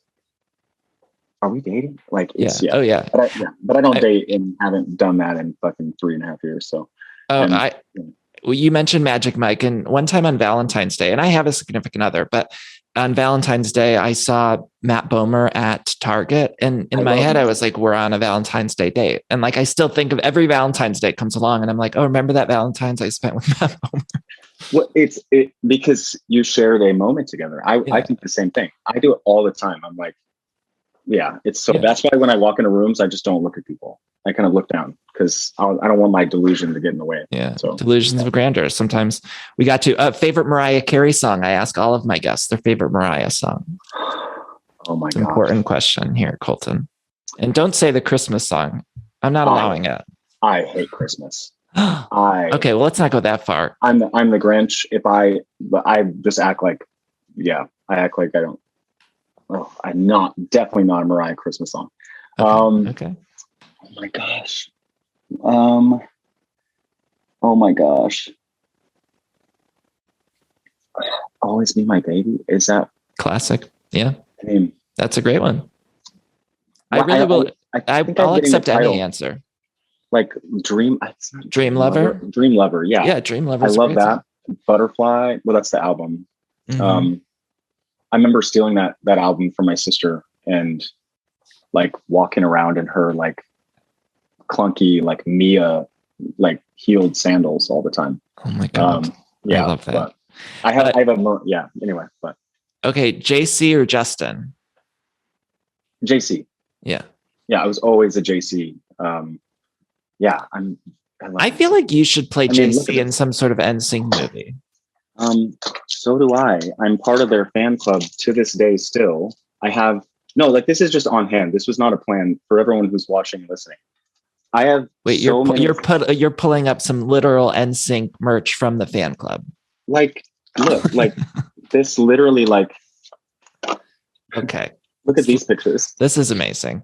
are we dating? Like, but I don't date and haven't done that in fucking 3.5 years. So,
well, you mentioned Magic Mike, and one time on Valentine's Day, and I have a significant other, but on Valentine's Day, I saw Matt Bomer at Target, and in my head, I was like, we're on a Valentine's Day date. And like, I still think of every Valentine's Day comes along and I'm like, oh, remember that Valentine's I spent with Matt Bomer?
Well, it's because you shared a moment together. I think the same thing. I do it all the time. I'm like, that's why when I walk into rooms, I just don't look at people. I kind of look down because I don't want my delusion to get in the way.
Yeah. So delusions of grandeur. Sometimes we got to favorite Mariah Carey song. I ask all of my guests their favorite Mariah song.
Oh my God.
Important question here, Colton. And don't say the Christmas song. I'm not allowing it.
I hate Christmas.
Okay, well, let's not go that far.
I'm the Grinch. But I just act like, I act like I don't. Oh, I'm definitely not a Mariah Christmas song.
Okay.
Oh my gosh. Oh my gosh. Always Be My Baby. Is that
classic? Yeah.
I mean,
that's a great one. I really will. I'll accept any answer.
Like Dream
Lover.
Dream Lover. Yeah.
Yeah. Dream Lover.
I love that. Song. Butterfly. Well, that's the album. Mm-hmm. I remember stealing that album from my sister and like walking around in her like clunky, like Mia, like heeled sandals all the time.
Oh my God. I love that.
Anyway, but.
Okay. JC or Justin?
JC.
Yeah.
Yeah. I was always a JC.
I feel like you should play JC in some sort of NSYNC movie.
So do I. I'm part of their fan club to this day still. I have, no, like this is just on hand. This was not a plan for everyone who's watching and listening. I have
Wait, you're pulling up some literal NSYNC merch from the fan club.
Like, look, like this literally like,
okay.
Look at these pictures.
This is amazing.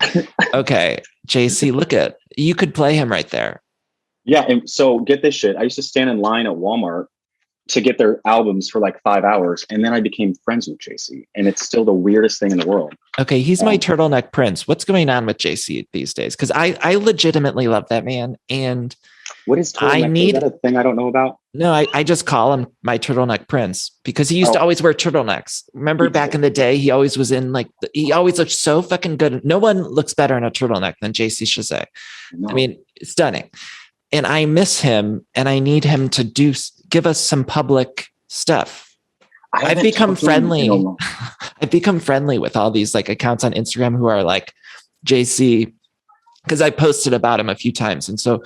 Okay. JC, you could play him right there.
Yeah. And so get this shit. I used to stand in line at Walmart to get their albums for like 5 hours. And then I became friends with JC. And it's still the weirdest thing in the world.
Okay. He's my turtleneck prince. What's going on with JC these days? Because I legitimately love that man. And
what is turtleneck? Is that a thing I don't know about?
No, I just call him my turtleneck prince because he used to always wear turtlenecks. Remember back in the day, he always was in like, he always looked so fucking good. No one looks better in a turtleneck than JC Chazet. No. I mean, stunning. And I miss him and I need him to give us some public stuff. I've become friendly. I've become friendly with all these like accounts on Instagram who are like JC, because I posted about him a few times. And so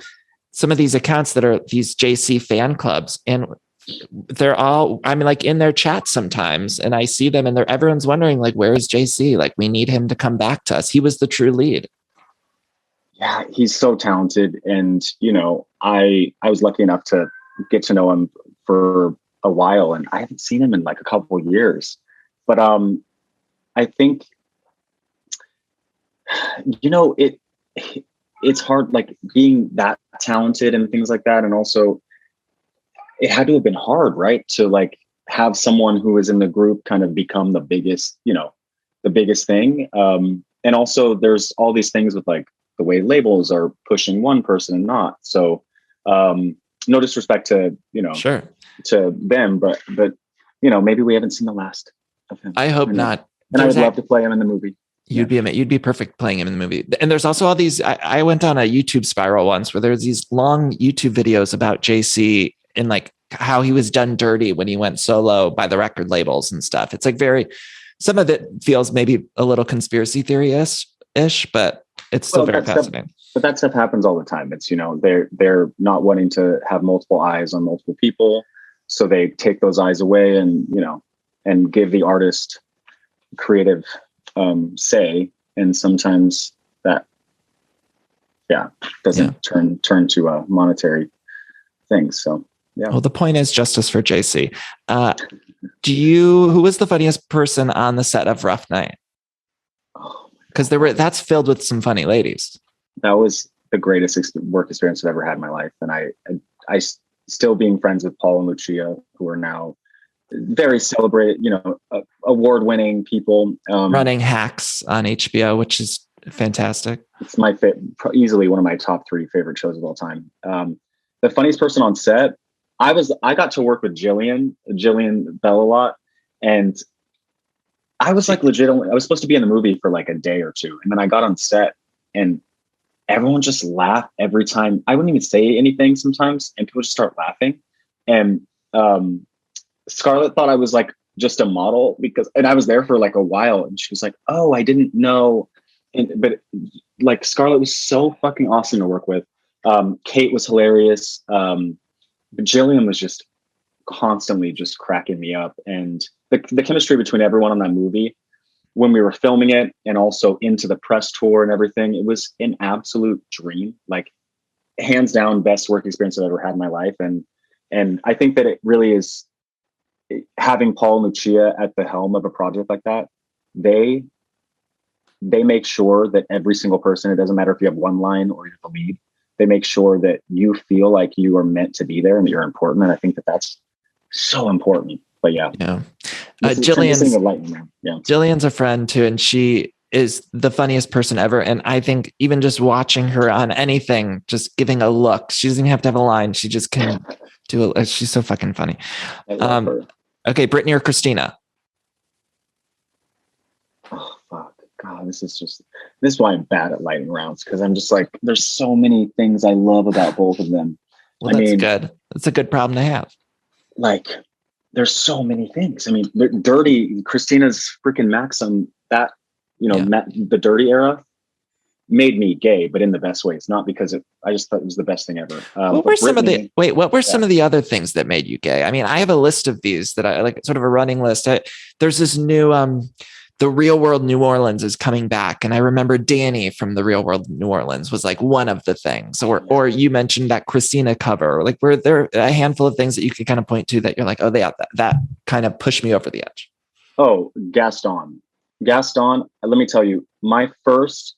some of these accounts that are these JC fan clubs, and they're all, I mean, like in their chat sometimes, and I see them and everyone's wondering like, where is JC? Like, we need him to come back to us. He was the true lead.
Yeah, he's so talented. And, you know, I was lucky enough to get to know him for a while, and I haven't seen him in like a couple of years. But I think, you know, it's hard, like being that talented and things like that. And also it had to have been hard, right? To like have someone who is in the group kind of become the biggest, you know, the biggest thing. And also there's all these things with like the way labels are pushing one person and not. So no disrespect to, you know,
sure,
to them, but, you know, maybe we haven't seen the last of him.
I hope not.
And I would love to play him in the movie.
You'd be perfect playing him in the movie. And there's also all these, I went on a YouTube spiral once where there's these long YouTube videos about JC and like how he was done dirty when he went solo by the record labels and stuff. It's like some of it feels maybe a little conspiracy theory-ish, but it's still very fascinating.
But that stuff happens all the time. It's, you know, they're not wanting to have multiple eyes on multiple people. So they take those eyes away and, you know, and give the artist creative say, and sometimes that doesn't turn to a monetary thing. So
well, the point is justice for JC. Who was the funniest person on the set of Rough Night? Because that's filled with some funny ladies. That
was the greatest work experience I've ever had in my life. And I still being friends with Paul and Lucia, who are now very celebrated, you know, award-winning people.
Running Hacks on HBO, which is fantastic.
It's my easily one of my top 3 favorite shows of all time. The funniest person on set, I got to work with Jillian Bell a lot, and I was like legitimately, I was supposed to be in the movie for like a day or two, and then I got on set, and everyone just laughed every time. I wouldn't even say anything sometimes, and people just start laughing, and Scarlett thought I was like just a model and I was there for like a while, and she was like, "Oh, I didn't know." But like Scarlett was so fucking awesome to work with. Kate was hilarious. But Jillian was just constantly just cracking me up. And the chemistry between everyone on that movie, when we were filming it and also into the press tour and everything, it was an absolute dream. Like hands down, best work experience I've ever had in my life. And I think that it really is, having Paul and Lucia at the helm of a project like that, they make sure that every single person, it doesn't matter if you have one line or you're the lead, they make sure that you feel like you are meant to be there and that you're important. And I think that that's so important. But
Jillian's a friend too, and she is the funniest person ever. And I think even just watching her on anything, just giving a look, she doesn't even have to have a line. She just can do it. She's so fucking funny.
I love her.
Okay, Britney or Christina?
Oh, fuck. God, this is why I'm bad at lightning rounds, because I'm just like, there's so many things I love about both of them.
Well, that's good. That's a good problem to have.
Like, there's so many things. I mean, Dirty, Christina's freaking Maxim, that, you know, the Dirty era, made me gay, but in the best ways, not because I just thought it was the best thing ever.
What were some of the other things that made you gay? I mean, I have a list of these that I like, sort of a running list. There's this new, The Real World New Orleans is coming back. And I remember Danny from The Real World New Orleans was like one of the things, or you mentioned that Christina cover. Like, were there a handful of things that you could kind of point to that you're like, oh, that kind of pushed me over the edge?
Oh, Gaston, let me tell you, my first,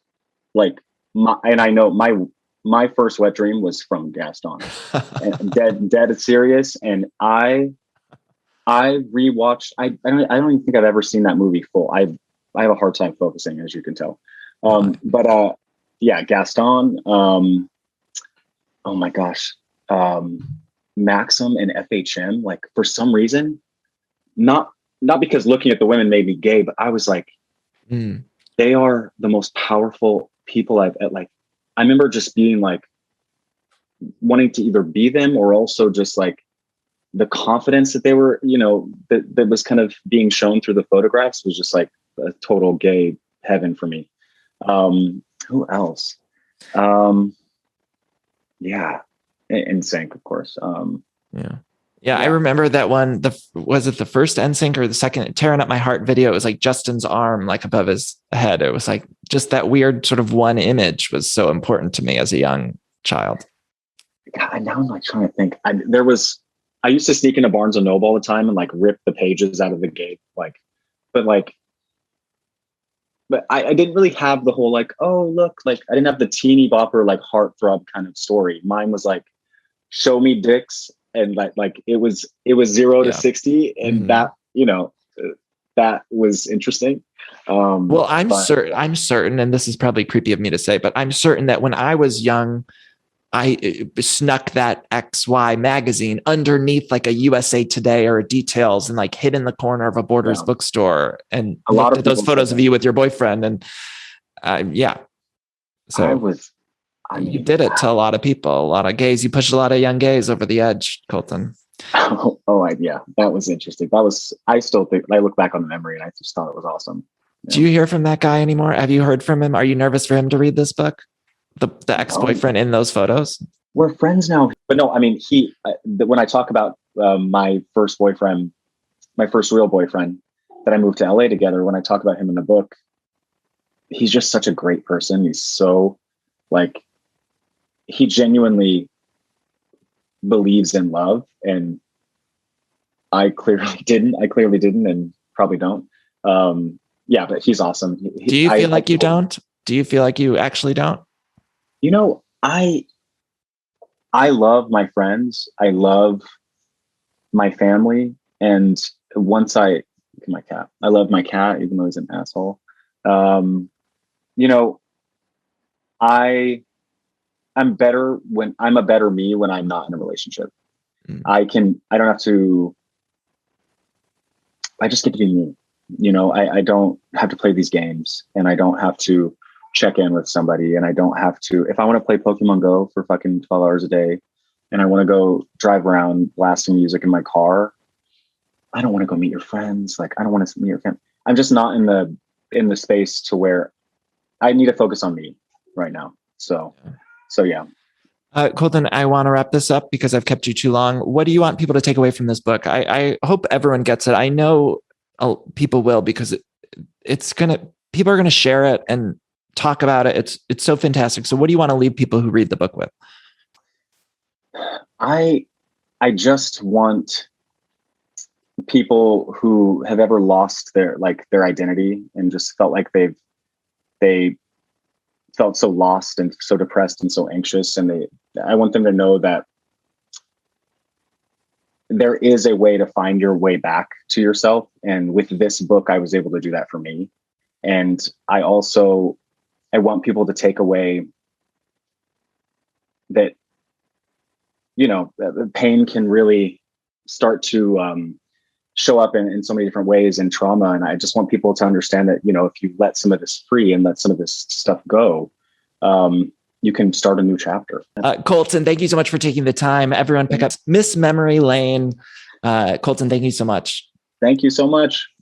my first wet dream was from Gaston. And dead serious. And I rewatched. I don't even think I've ever seen that movie full. I have a hard time focusing, as you can tell. But Gaston. Oh my gosh, Maxim and FHM. Like, for some reason, not because looking at the women made me gay, but I was like, they are the most powerful people I remember just being like wanting to either be them, or also just like the confidence that they were, that was kind of being shown through the photographs was just like a total gay heaven for me. Who else? NSYNC, of course.
Yeah, I remember that one. Was it the first NSYNC or the second Tearing Up My Heart video? It was like Justin's arm, like above his head. It was like just that weird sort of one image was so important to me as a young child.
God, now I'm like trying to think. I used to sneak into Barnes and Noble all the time and like rip the pages out of the gate. But I didn't really have the whole like, oh look, like I didn't have the teeny bopper like heartthrob kind of story. Mine was like, show me dicks. And like it was 0 to 60, and that was interesting.
Well, I'm certain, and this is probably creepy of me to say, but I'm certain that when I was young, I snuck that XY magazine underneath like a USA Today or a Details, and like hid in the corner of a Borders bookstore and looked at those photos of you with your boyfriend. And so you did it to a lot of people, a lot of gays. You pushed a lot of young gays over the edge, Colton.
That was interesting. I still think, I look back on the memory and I just thought it was awesome.
Do you hear from that guy anymore? Have you heard from him? Are you nervous for him to read this book? The ex-boyfriend in those photos?
We're friends now. But no, I mean, when I talk about my first boyfriend, my first real boyfriend that I moved to LA together, when I talk about him in the book, he's just such a great person. He's so like, he genuinely believes in love, and I clearly didn't and probably don't. But he's awesome.
Do you feel like you don't? Do you feel like you actually don't?
I love my friends. I love my family. And once I love my cat, even though he's an asshole. I'm better when I'm a better me when I'm not in a relationship. I just get to be me. I don't have to play these games, and I don't have to check in with somebody, and I don't have to, if I want to play Pokemon Go for fucking 12 hours a day and I want to go drive around blasting music in my car, I don't want to go meet your friends. Like, I don't want to meet your family. I'm just not in the space to where I need to focus on me right now. So yeah.
Colton, I want to wrap this up because I've kept you too long. What do you want people to take away from this book? I hope everyone gets it. I know people will, because people are going to share it and talk about it. It's so fantastic. So what do you want to leave people who read the book with?
I just want people who have ever lost their identity and just felt like they felt so lost and so depressed and so anxious. And I want them to know that there is a way to find your way back to yourself. And with this book, I was able to do that for me. And I want people to take away that, pain can really start to show up in so many different ways in trauma. And I just want people to understand that, if you let some of this free and let some of this stuff go, you can start a new chapter.
Colton, thank you so much for taking the time. Everyone pick up Miss Memory Lane. Colton, thank you so much.
Thank you so much.